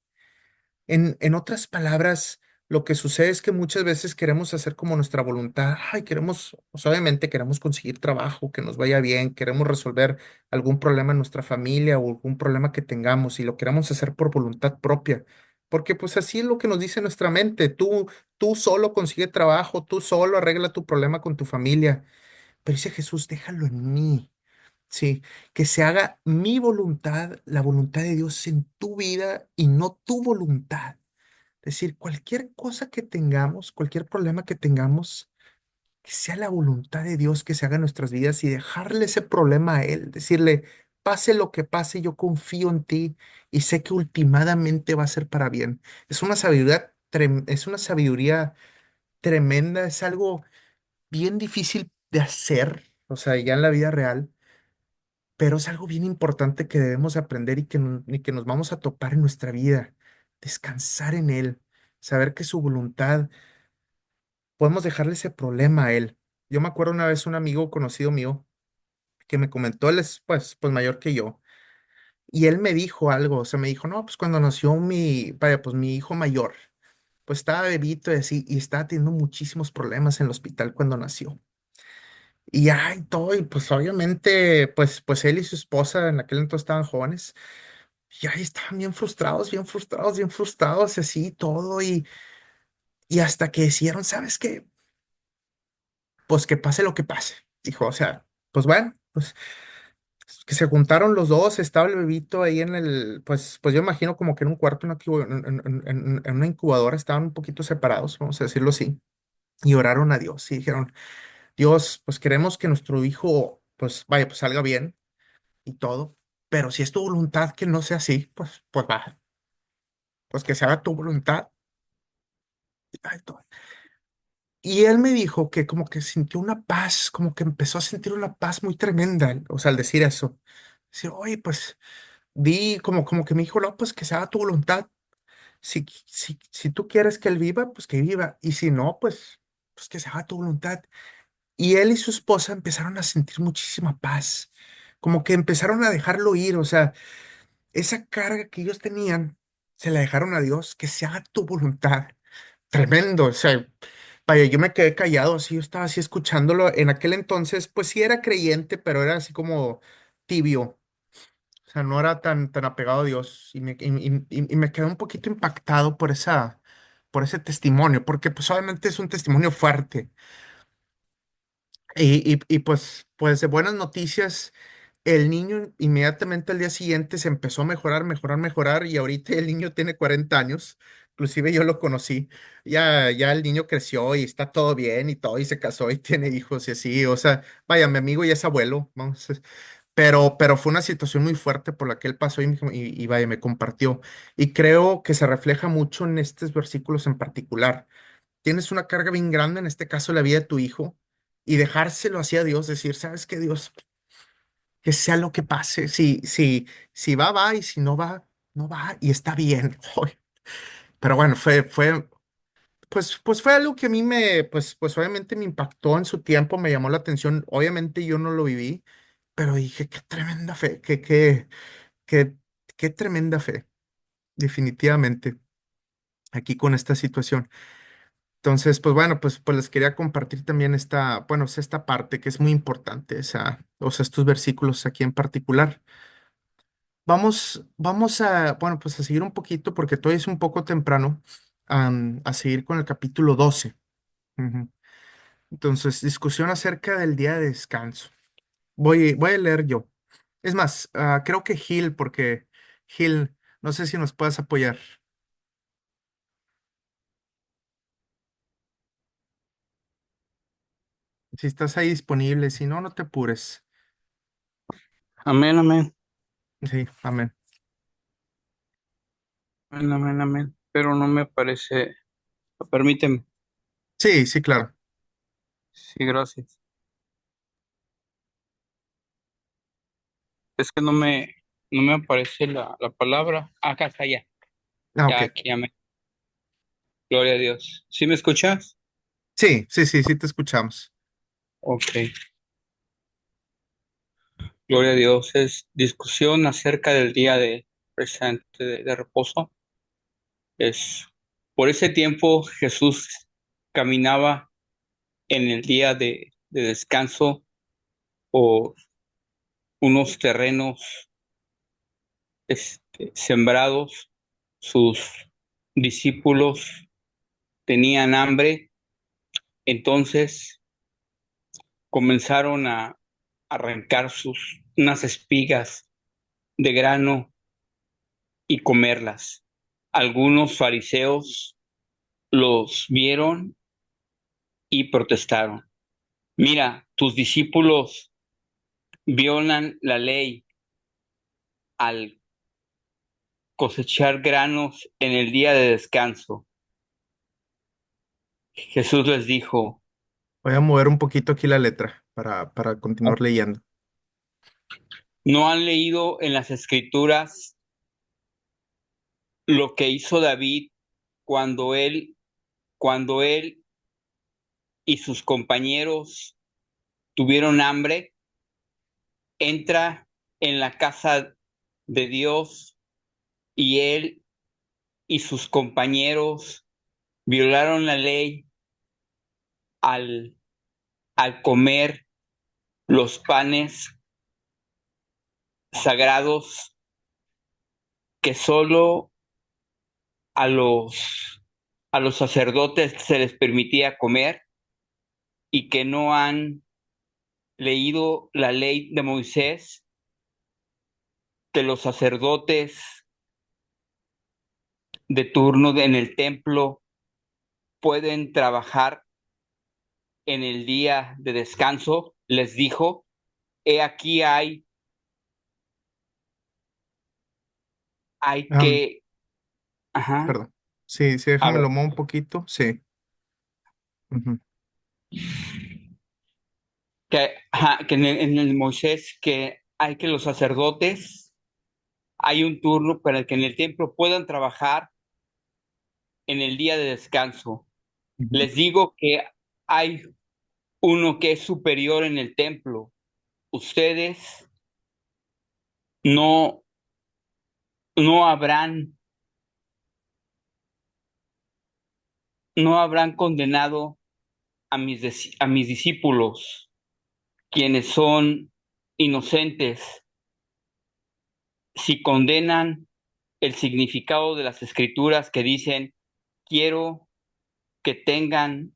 En otras palabras, lo que sucede es que muchas veces queremos hacer como nuestra voluntad. Ay, queremos, pues obviamente queremos conseguir trabajo, que nos vaya bien, queremos resolver algún problema en nuestra familia o algún problema que tengamos y lo queremos hacer por voluntad propia. Porque pues así es lo que nos dice nuestra mente. Tú solo consigue trabajo, tú solo arregla tu problema con tu familia. Pero dice Jesús, déjalo en mí. Sí, que se haga mi voluntad, la voluntad de Dios en tu vida y no tu voluntad. Es decir, cualquier cosa que tengamos, cualquier problema que tengamos, que sea la voluntad de Dios que se haga en nuestras vidas y dejarle ese problema a Él. Decirle, pase lo que pase, yo confío en ti y sé que ultimadamente va a ser para bien. Es una sabiduría tremenda, es algo bien difícil de hacer, o sea, ya en la vida real, pero es algo bien importante que debemos aprender y que nos vamos a topar en nuestra vida. Descansar en Él, saber que su voluntad, podemos dejarle ese problema a Él. Yo me acuerdo una vez un amigo conocido mío que me comentó, él es pues mayor que yo, y él me dijo algo, o sea, me dijo, no, pues cuando nació vaya, pues mi hijo mayor, pues estaba bebito y así, y estaba teniendo muchísimos problemas en el hospital cuando nació. Y ay, todo, y pues obviamente, pues él y su esposa en aquel entonces estaban jóvenes. Y ahí estaban bien frustrados, bien frustrados, bien frustrados, y así todo. Y hasta que decidieron, ¿sabes qué? Pues que pase lo que pase. Dijo, o sea, pues bueno, pues que se juntaron los dos, estaba el bebito ahí pues yo imagino como que en un cuarto, en una incubadora, estaban un poquito separados, vamos a decirlo así, y oraron a Dios y dijeron, Dios, pues queremos que nuestro hijo, pues vaya, pues salga bien y todo, pero si es tu voluntad que no sea así, pues va, pues que se haga tu voluntad. Ay, y él me dijo que como que sintió una paz, como que empezó a sentir una paz muy tremenda, o sea, al decir eso. Decir, oye, pues como que me dijo, no, pues que se haga tu voluntad. Si tú quieres que él viva, pues que viva. Y si no, pues pues que se haga tu voluntad. Y él y su esposa empezaron a sentir muchísima paz, como que empezaron a dejarlo ir, o sea, esa carga que ellos tenían, se la dejaron a Dios, que se haga tu voluntad. Tremendo, o sea, vaya, yo me quedé callado, así, yo estaba así escuchándolo. En aquel entonces, pues sí era creyente, pero era así como tibio, o sea, no era tan apegado a Dios. Y me quedé un poquito impactado por ese testimonio, porque pues obviamente es un testimonio fuerte. Pues de buenas noticias, el niño inmediatamente al día siguiente se empezó a mejorar, mejorar, mejorar, y ahorita el niño tiene 40 años, inclusive yo lo conocí, ya el niño creció y está todo bien y todo, y se casó y tiene hijos y así, o sea, vaya, mi amigo ya es abuelo, vamos, pero fue una situación muy fuerte por la que él pasó y vaya, me compartió, y creo que se refleja mucho en estos versículos en particular. Tienes una carga bien grande, en este caso la vida de tu hijo, y dejárselo así a Dios, decir, ¿sabes qué, Dios? Que sea lo que pase, si va, va, y si no va, no va, y está bien. Joder. Pero bueno, pues fue algo que a mí pues obviamente me impactó en su tiempo, me llamó la atención. Obviamente yo no lo viví, pero dije, qué tremenda fe, qué, qué tremenda fe, definitivamente, aquí con esta situación. Entonces, pues bueno, pues les quería compartir también bueno, es esta parte que es muy importante, o sea, estos versículos aquí en particular. Vamos bueno, pues a seguir un poquito porque todavía es un poco temprano, a seguir con el capítulo 12. Ujú. Entonces, discusión acerca del día de descanso. Voy a leer yo. Es más, creo que Gil, porque Gil, no sé si nos puedes apoyar. Si estás ahí disponible, si no, no te apures. Amén, amén, Sí, amén. amén, amén, amén. Pero no me parece. Permíteme. Sí, sí, claro. Sí, gracias. Es que no me aparece la palabra. Acá está, ya. Ah, Ya, ok. aquí, amén. Gloria a Dios. ¿Sí me escuchas? Sí, sí, sí, sí te escuchamos. Ok. Gloria a Dios. Es discusión acerca del día de presente de reposo. Es por ese tiempo Jesús caminaba en el día de descanso por unos terrenos sembrados. Sus discípulos tenían hambre, entonces comenzaron a arrancar unas espigas de grano y comerlas. Algunos fariseos los vieron y protestaron. Mira, tus discípulos violan la ley al cosechar granos en el día de descanso. Jesús les dijo, Voy a mover un poquito aquí la letra para continuar leyendo. ¿no han leído en las escrituras lo que hizo David cuando él y sus compañeros tuvieron hambre? Entra en la casa de Dios y él y sus compañeros violaron la ley al, al comer los panes sagrados que solo a los sacerdotes se les permitía comer, y que no han leído la ley de Moisés, que los sacerdotes de turno en el templo pueden trabajar en el día de descanso. Les dijo, he aquí hay Am, que, ajá, Perdón. Sí, sí, a déjame ver, lo muevo un poquito. Sí. Ujú. que en el Moisés, que hay que los sacerdotes, hay un turno para que en el templo puedan trabajar en el día de descanso. Ujú. Les digo que hay uno que es superior en el templo. Ustedes no, no habrán, no habrán condenado a mis discípulos, quienes son inocentes, si condenan el significado de las escrituras que dicen, quiero que tengan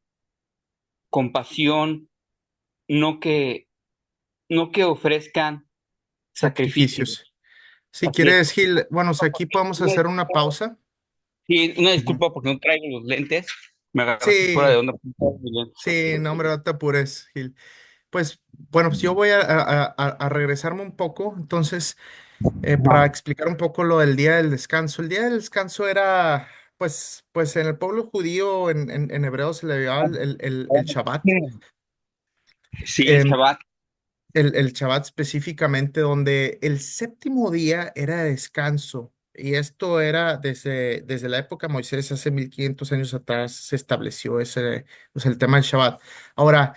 compasión, no que, no que ofrezcan sacrificios. Sacrificios. Si Así es. quieres, Gil, bueno, o sea, aquí podemos hacer una pausa. Sí, una Ujú. disculpa porque no traigo los lentes. Me agarraste fuera de Sí, onda. Mis lentes. sí, no, hombre, no te apures, Gil. Pues, bueno, pues yo voy a regresarme un poco, entonces, para explicar un poco lo del día del descanso. El día del descanso era, pues en el pueblo judío, en hebreo se le llamaba el Shabbat. Sí, el Em, Shabbat. el Shabbat específicamente, donde el séptimo día era de descanso. Y esto era desde la época de Moisés, hace 1500 años atrás, se estableció ese, pues, el tema del Shabbat. Ahora,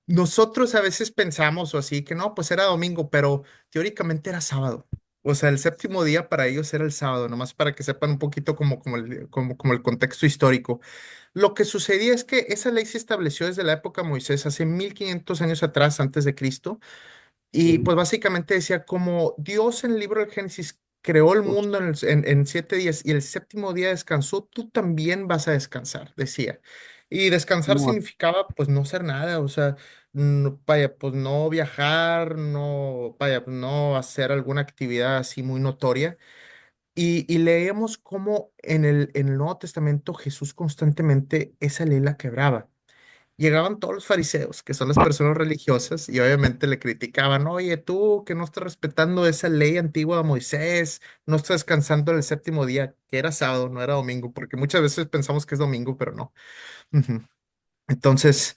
nosotros a veces pensamos o así que no, pues era domingo, pero teóricamente era sábado. O sea, el séptimo día para ellos era el sábado, nomás para que sepan un poquito como el contexto histórico. Lo que sucedía es que esa ley se estableció desde la época de Moisés, hace 1500 años atrás, antes de Cristo. Y pues básicamente decía como Dios en el libro del Génesis creó el mundo en 7 días y el séptimo día descansó, tú también vas a descansar, decía. Y descansar significaba pues no hacer nada, o sea, vaya, pues no viajar, no, vaya, pues no hacer alguna actividad así muy notoria. Y leemos cómo en el Nuevo Testamento Jesús constantemente esa ley la quebraba. Llegaban todos los fariseos, que son las personas religiosas, y obviamente le criticaban, oye, tú que no estás respetando esa ley antigua de Moisés, no estás descansando el séptimo día, que era sábado, no era domingo, porque muchas veces pensamos que es domingo, pero no. Ujú. Entonces,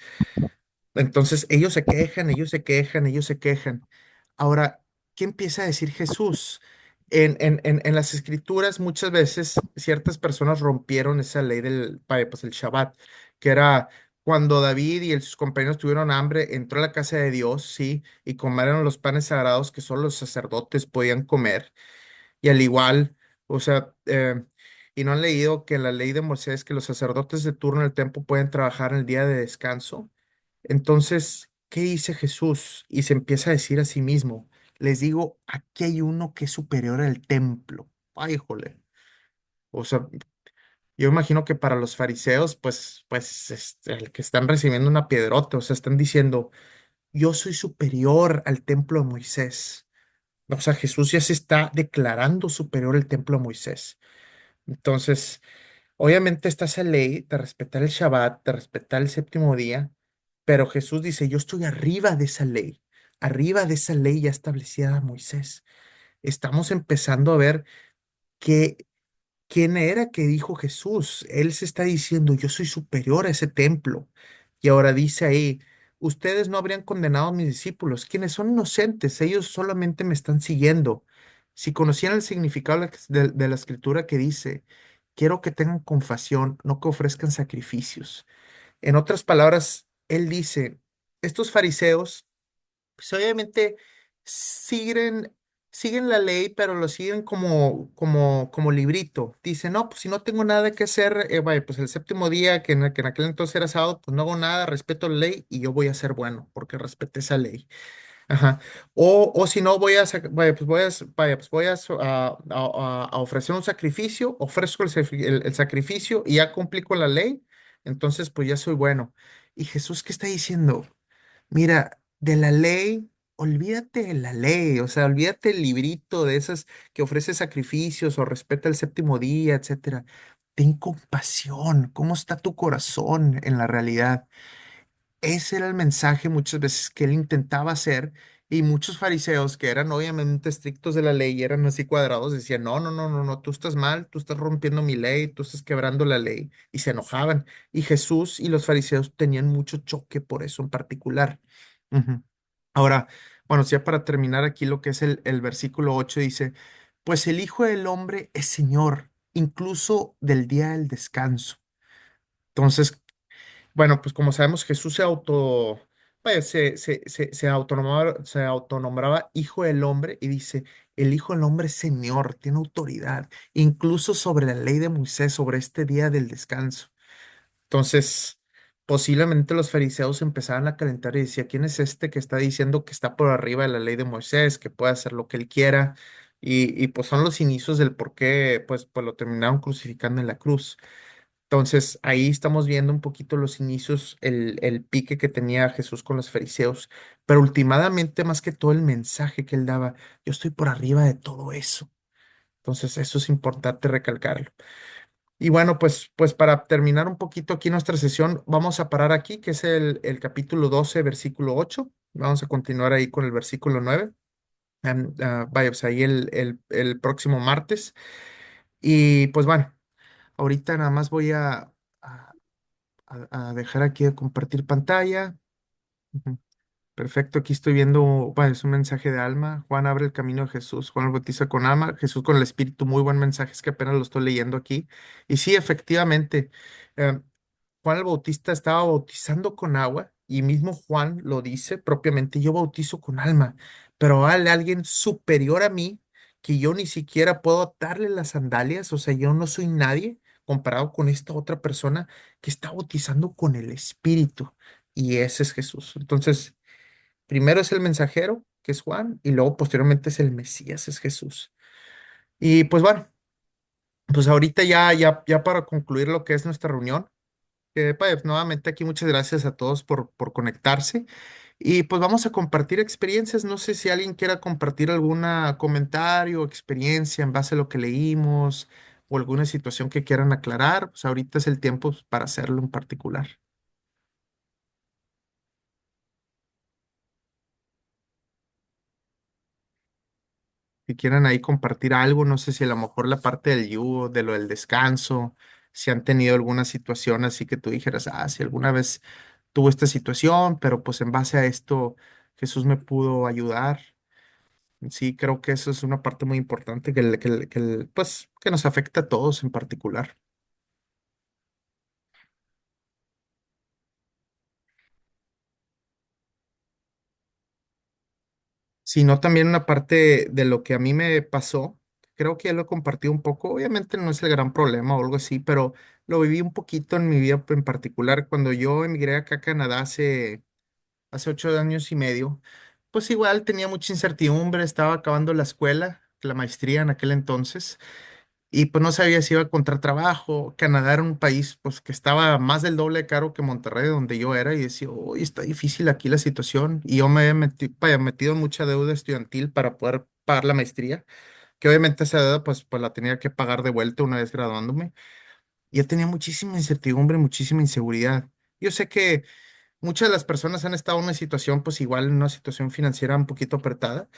entonces ellos se quejan, ellos se quejan, ellos se quejan. Ahora, ¿qué empieza a decir Jesús? En las escrituras muchas veces ciertas personas rompieron esa ley pues el Shabbat, que era cuando David y sus compañeros tuvieron hambre, entró a la casa de Dios, sí, y comieron los panes sagrados que solo los sacerdotes podían comer. Y al igual, o sea, y no han leído que en la ley de Moisés que los sacerdotes de turno del templo pueden trabajar en el día de descanso. Entonces, ¿qué dice Jesús? Y se empieza a decir a sí mismo, les digo, aquí hay uno que es superior al templo. Ay, jole. O sea, yo imagino que para los fariseos, pues, el que están recibiendo una piedrota, o sea, están diciendo, yo soy superior al templo de Moisés. O sea, Jesús ya se está declarando superior al templo de Moisés. Entonces, obviamente está esa ley de respetar el Shabbat, de respetar el séptimo día, pero Jesús dice, yo estoy arriba de esa ley ya establecida a Moisés. Estamos empezando a ver que quién era que dijo Jesús. Él se está diciendo, yo soy superior a ese templo. Y ahora dice ahí, ustedes no habrían condenado a mis discípulos, quienes son inocentes, ellos solamente me están siguiendo. Si conocieran el significado de la escritura que dice, quiero que tengan compasión, no que ofrezcan sacrificios. En otras palabras, él dice, estos fariseos pues obviamente siguen, siguen la ley, pero lo siguen como librito. Dicen, no, pues si no tengo nada que hacer, vaya, pues el séptimo día, que en aquel entonces era sábado, pues no hago nada, respeto la ley y yo voy a ser bueno, porque respeté esa ley. Ajá. O si no, vaya, pues voy a ofrecer un sacrificio, ofrezco el sacrificio y ya cumplí con la ley, entonces pues ya soy bueno. ¿Y Jesús qué está diciendo? Mira, de la ley, olvídate de la ley, o sea, olvídate el librito de esas que ofrece sacrificios o respeta el séptimo día, etcétera. Ten compasión, ¿cómo está tu corazón en la realidad? Ese era el mensaje muchas veces que él intentaba hacer y muchos fariseos que eran obviamente estrictos de la ley y eran así cuadrados decían, no, no, no, no, no, tú estás mal, tú estás rompiendo mi ley, tú estás quebrando la ley y se enojaban. Y Jesús y los fariseos tenían mucho choque por eso en particular. Ujú. Ahora, bueno, ya para terminar aquí lo que es el versículo 8 dice, pues el Hijo del Hombre es Señor, incluso del día del descanso. Entonces, Bueno, pues como sabemos, Jesús vaya, se autonombraba Hijo del Hombre y dice, el Hijo del Hombre es Señor, tiene autoridad, incluso sobre la ley de Moisés, sobre este día del descanso. Entonces, posiblemente los fariseos empezaban a calentar y decía, ¿quién es este que está diciendo que está por arriba de la ley de Moisés, que puede hacer lo que él quiera? Y pues son los inicios del por qué, pues lo terminaron crucificando en la cruz. Entonces, ahí estamos viendo un poquito los inicios, el pique que tenía Jesús con los fariseos, pero últimamente, más que todo, el mensaje que él daba, yo estoy por arriba de todo eso. Entonces, eso es importante recalcarlo. Y bueno, pues para terminar un poquito aquí nuestra sesión, vamos a parar aquí, que es el capítulo 12 versículo 8. Vamos a continuar ahí con el versículo 9. Vaya, pues ahí el próximo martes. Y pues bueno, ahorita nada más voy a, a dejar aquí de compartir pantalla. Ujú. Perfecto, aquí estoy viendo, bueno, es un mensaje de Alma. Juan abre el camino de Jesús, Juan lo bautiza con alma, Jesús con el Espíritu, muy buen mensaje, es que apenas lo estoy leyendo aquí. Y sí, efectivamente, eh, Juan el Bautista estaba bautizando con agua y mismo Juan lo dice propiamente, yo bautizo con alma, pero hay alguien superior a mí que yo ni siquiera puedo atarle las sandalias, o sea, yo no soy nadie comparado con esta otra persona que está bautizando con el Espíritu y ese es Jesús. Entonces, primero es el mensajero, que es Juan, y luego posteriormente es el Mesías, es Jesús. Y pues bueno, pues ahorita ya para concluir lo que es nuestra reunión. Pues, nuevamente aquí muchas gracias a todos por conectarse y pues vamos a compartir experiencias. No sé si alguien quiera compartir algún comentario o experiencia en base a lo que leímos o alguna situación que quieran aclarar. Pues ahorita es el tiempo para hacerlo en particular. Si quieran ahí compartir algo, no sé si a lo mejor la parte del yugo, de lo del descanso, si han tenido alguna situación así que tú dijeras, si alguna vez tuve esta situación, pero pues en base a esto Jesús me pudo ayudar. Sí, creo que eso es una parte muy importante pues, que nos afecta a todos en particular. Sino también una parte de lo que a mí me pasó, creo que ya lo he compartido un poco, obviamente no es el gran problema o algo así, pero lo viví un poquito en mi vida en particular cuando yo emigré acá a Canadá hace 8 años y medio, pues igual tenía mucha incertidumbre, estaba acabando la escuela, la maestría en aquel entonces. Y pues no sabía si iba a encontrar trabajo. Canadá era un país pues que estaba más del doble de caro que Monterrey, de donde yo era, y decía, uy, está difícil aquí la situación. Y yo me había metido en mucha deuda estudiantil para poder pagar la maestría, que obviamente esa deuda pues la tenía que pagar de vuelta una vez graduándome. Y yo tenía muchísima incertidumbre, muchísima inseguridad. Yo sé que muchas de las personas han estado en una situación pues igual, en una situación financiera un poquito apretada.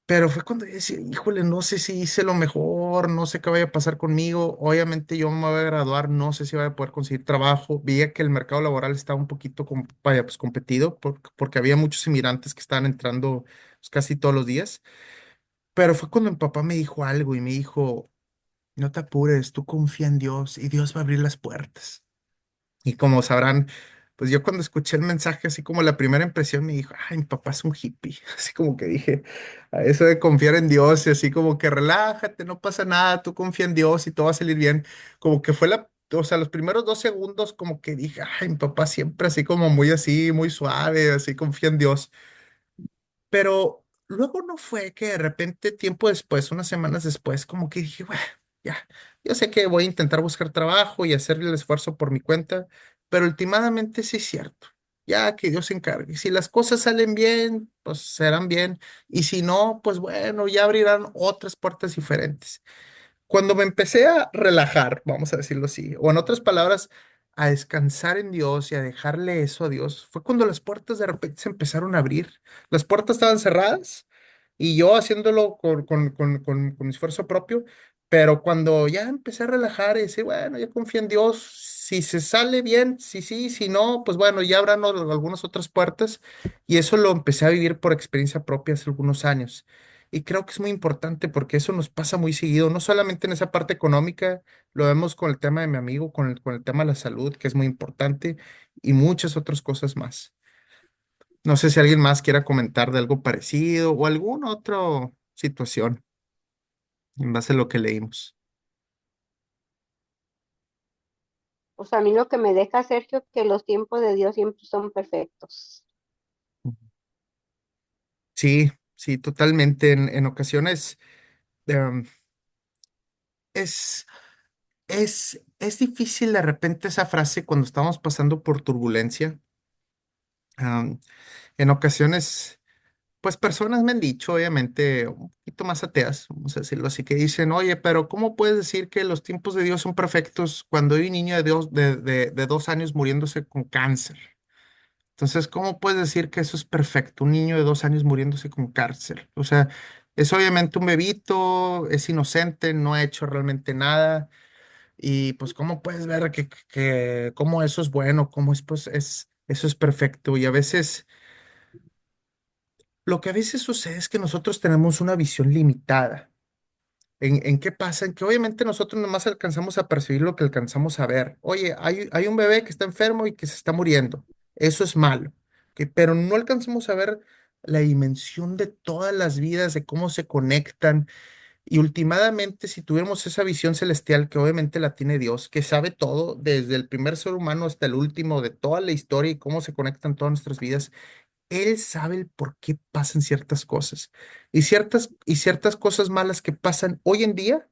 Pero fue cuando yo decía, híjole, no sé si hice lo mejor, no sé qué vaya a pasar conmigo. Obviamente yo me voy a graduar, no sé si voy a poder conseguir trabajo. Veía que el mercado laboral estaba un poquito, vaya, pues competido, porque había muchos inmigrantes que estaban entrando pues, casi todos los días. Pero fue cuando mi papá me dijo algo y me dijo, no te apures, tú confía en Dios y Dios va a abrir las puertas. Y como sabrán, pues yo cuando escuché el mensaje, así como la primera impresión me dijo, ay, mi papá es un hippie. Así como que dije, a eso de confiar en Dios y así como que relájate, no pasa nada, tú confía en Dios y todo va a salir bien. Como que fue o sea, los primeros 2 segundos como que dije, ay, mi papá siempre así, muy suave, así confía en Dios. Pero luego no fue que de repente, tiempo después, unas semanas después, como que dije, bueno, ya, yo sé que voy a intentar buscar trabajo y hacer el esfuerzo por mi cuenta, pero últimamente sí es cierto. Ya que Dios se encargue. Si las cosas salen bien, pues serán bien. Y si no, pues bueno, ya abrirán otras puertas diferentes. Cuando me empecé a relajar, vamos a decirlo así, o en otras palabras, a descansar en Dios y a dejarle eso a Dios, fue cuando las puertas de repente se empezaron a abrir. Las puertas estaban cerradas y yo haciéndolo con esfuerzo propio, pero cuando ya empecé a relajar y decir, bueno, ya confío en Dios, si se sale bien, sí, sí, si no, pues bueno, ya habrán algunas otras puertas y eso lo empecé a vivir por experiencia propia hace algunos años. Y creo que es muy importante porque eso nos pasa muy seguido, no solamente en esa parte económica, lo vemos con el tema de mi amigo, con el tema de la salud, que es muy importante, y muchas otras cosas más. No sé si alguien más quiera comentar de algo parecido o alguna otra situación en base a lo que leímos. Pues a mí lo que me deja, Sergio, que los tiempos de Dios siempre son perfectos. Sí, sí, totalmente. En ocasiones em, es, es difícil de repente esa frase cuando estamos pasando por turbulencia. Am, en ocasiones, pues personas me han dicho, obviamente, un poquito más ateas, vamos a decirlo así, que dicen, oye, pero ¿cómo puedes decir que los tiempos de Dios son perfectos cuando hay un niño de, de 2 años muriéndose con cáncer? Entonces, ¿cómo puedes decir que eso es perfecto? Un niño de 2 años muriéndose con cáncer. O sea, es obviamente un bebito, es inocente, no ha hecho realmente nada. Y pues, ¿cómo puedes ver que cómo eso es bueno? ¿Cómo es, pues, eso es perfecto? Y a veces, lo que a veces sucede es que nosotros tenemos una visión limitada. En qué pasa? En que obviamente nosotros nomás alcanzamos a percibir lo que alcanzamos a ver. Oye, hay un bebé que está enfermo y que se está muriendo. Eso es malo. ¿Ok? Pero no alcanzamos a ver la dimensión de todas las vidas, de cómo se conectan. Y últimamente, si tuviéramos esa visión celestial, que obviamente la tiene Dios, que sabe todo, desde el primer ser humano hasta el último, de toda la historia y cómo se conectan todas nuestras vidas, él sabe el por qué pasan ciertas cosas. Y ciertas cosas malas que pasan hoy en día,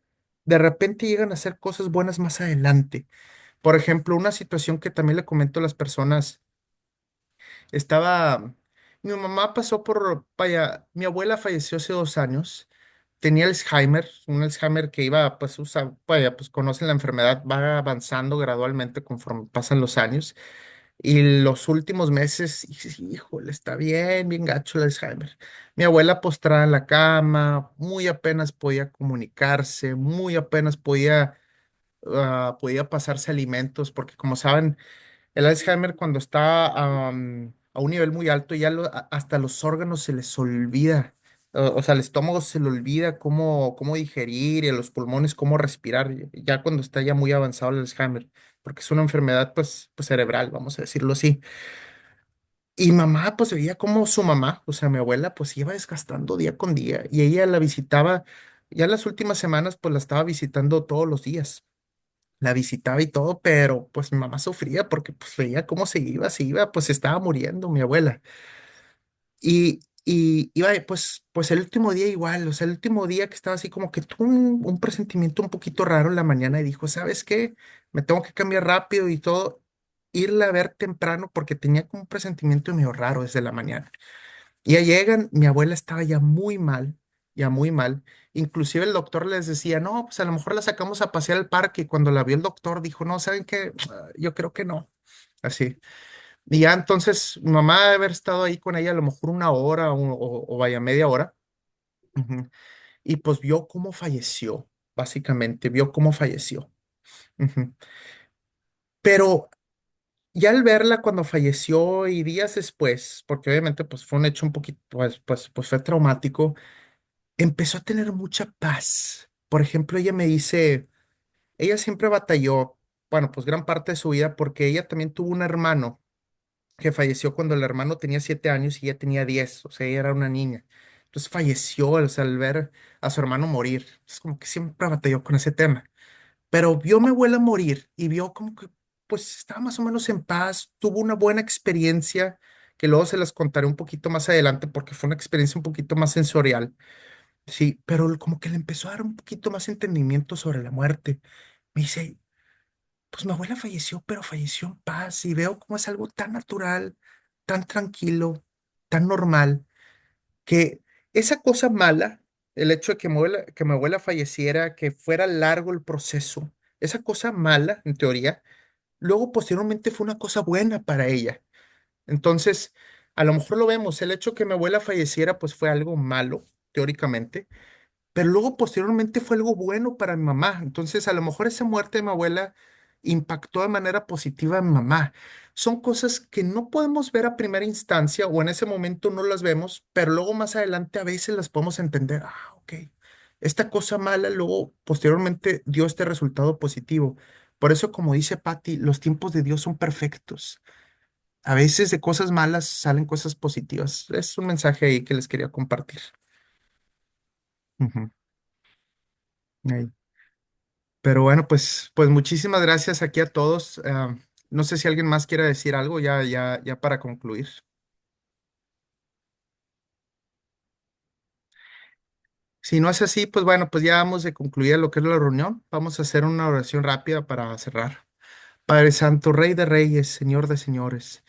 de repente llegan a ser cosas buenas más adelante. Por ejemplo, una situación que también le comento a las personas, estaba, mi mamá pasó por, vaya, mi abuela falleció hace 2 años, tenía Alzheimer, un Alzheimer que iba, pues, vaya, pues conocen la enfermedad, va avanzando gradualmente conforme pasan los años. Y los últimos meses, híjole, está bien, bien gacho el Alzheimer. Mi abuela postrada en la cama, muy apenas podía comunicarse, muy apenas podía pasarse alimentos, porque como saben, el Alzheimer cuando está a un nivel muy alto, ya hasta los órganos se les olvida. O sea, el estómago se le olvida cómo digerir y a los pulmones cómo respirar, ya cuando está ya muy avanzado el Alzheimer, porque es una enfermedad pues cerebral, vamos a decirlo así. Y mamá pues veía como su mamá, o sea, mi abuela pues iba desgastando día con día y ella la visitaba, ya las últimas semanas pues la estaba visitando todos los días, la visitaba y todo, pero pues mi mamá sufría porque pues veía cómo se iba, pues se estaba muriendo mi abuela. Y iba, pues el último día igual, o sea, el último día que estaba así como que tuvo un presentimiento un poquito raro en la mañana y dijo, ¿sabes qué? Me tengo que cambiar rápido y todo, irla a ver temprano porque tenía como un presentimiento medio raro desde la mañana. Y ya llegan, mi abuela estaba ya muy mal, ya muy mal. Inclusive el doctor les decía, no, pues a lo mejor la sacamos a pasear al parque. Y cuando la vio el doctor dijo, no, ¿saben qué? Yo creo que no. Así. Y ya entonces, mi mamá debe haber estado ahí con ella a lo mejor una hora o vaya media hora. Ujú. Y pues vio cómo falleció, básicamente, vio cómo falleció. Ujú. Pero ya al verla cuando falleció y días después, porque obviamente pues fue un hecho un poquito, pues fue traumático, empezó a tener mucha paz. Por ejemplo, ella me dice, ella siempre batalló, bueno, pues gran parte de su vida porque ella también tuvo un hermano que falleció cuando el hermano tenía 7 años y ella tenía 10, o sea, ella era una niña. Entonces falleció, o sea, al ver a su hermano morir. Es como que siempre batalló con ese tema. Pero vio a mi abuela morir y vio como que, pues, estaba más o menos en paz, tuvo una buena experiencia, que luego se las contaré un poquito más adelante porque fue una experiencia un poquito más sensorial. Sí, pero como que le empezó a dar un poquito más entendimiento sobre la muerte. Me dice, pues mi abuela falleció, pero falleció en paz y veo cómo es algo tan natural, tan tranquilo, tan normal, que esa cosa mala, el hecho de que mi abuela falleciera, que fuera largo el proceso, esa cosa mala, en teoría, luego posteriormente fue una cosa buena para ella. Entonces, a lo mejor lo vemos, el hecho de que mi abuela falleciera, pues fue algo malo, teóricamente, pero luego posteriormente fue algo bueno para mi mamá. Entonces, a lo mejor esa muerte de mi abuela impactó de manera positiva a mi mamá. Son cosas que no podemos ver a primera instancia o en ese momento no las vemos, pero luego más adelante a veces las podemos entender. Ah, ok. Esta cosa mala luego posteriormente dio este resultado positivo. Por eso, como dice Patty, los tiempos de Dios son perfectos. A veces de cosas malas salen cosas positivas. Es un mensaje ahí que les quería compartir. Ujú. Ahí. Pero bueno, pues muchísimas gracias aquí a todos. No sé si alguien más quiere decir algo ya para concluir. Si no es así, pues bueno, pues ya vamos de concluir lo que es la reunión. Vamos a hacer una oración rápida para cerrar. Padre Santo, Rey de Reyes, Señor de Señores.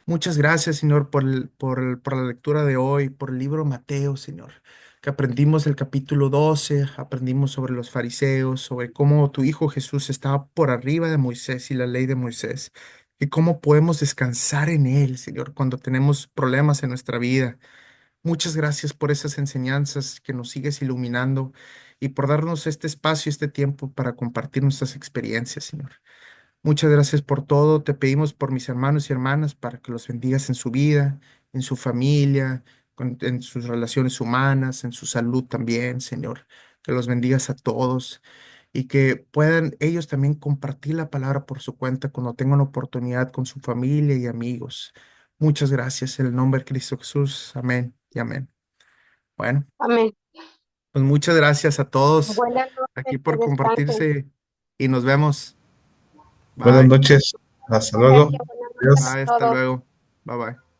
Muchas gracias, Señor, por la lectura de hoy, por el libro Mateo, Señor, que aprendimos el capítulo 12, aprendimos sobre los fariseos, sobre cómo tu Hijo Jesús estaba por arriba de Moisés y la ley de Moisés, y cómo podemos descansar en Él, Señor, cuando tenemos problemas en nuestra vida. Muchas gracias por esas enseñanzas que nos sigues iluminando y por darnos este espacio, este tiempo para compartir nuestras experiencias, Señor. Muchas gracias por todo. Te pedimos por mis hermanos y hermanas para que los bendigas en su vida, en su familia, en sus relaciones humanas, en su salud también, Señor. Que los bendigas a todos y que puedan ellos también compartir la palabra por su cuenta cuando tengan oportunidad con su familia y amigos. Muchas gracias. En el nombre de Cristo Jesús. Amén y amén. Bueno, Amén. pues muchas gracias a todos Buenas noches, aquí que por descansen. compartirse y nos vemos. Buenas Bye. noches. Hasta Muchas luego. gracias, buenas noches Adiós. a Bye, hasta todos. luego. Bye bye.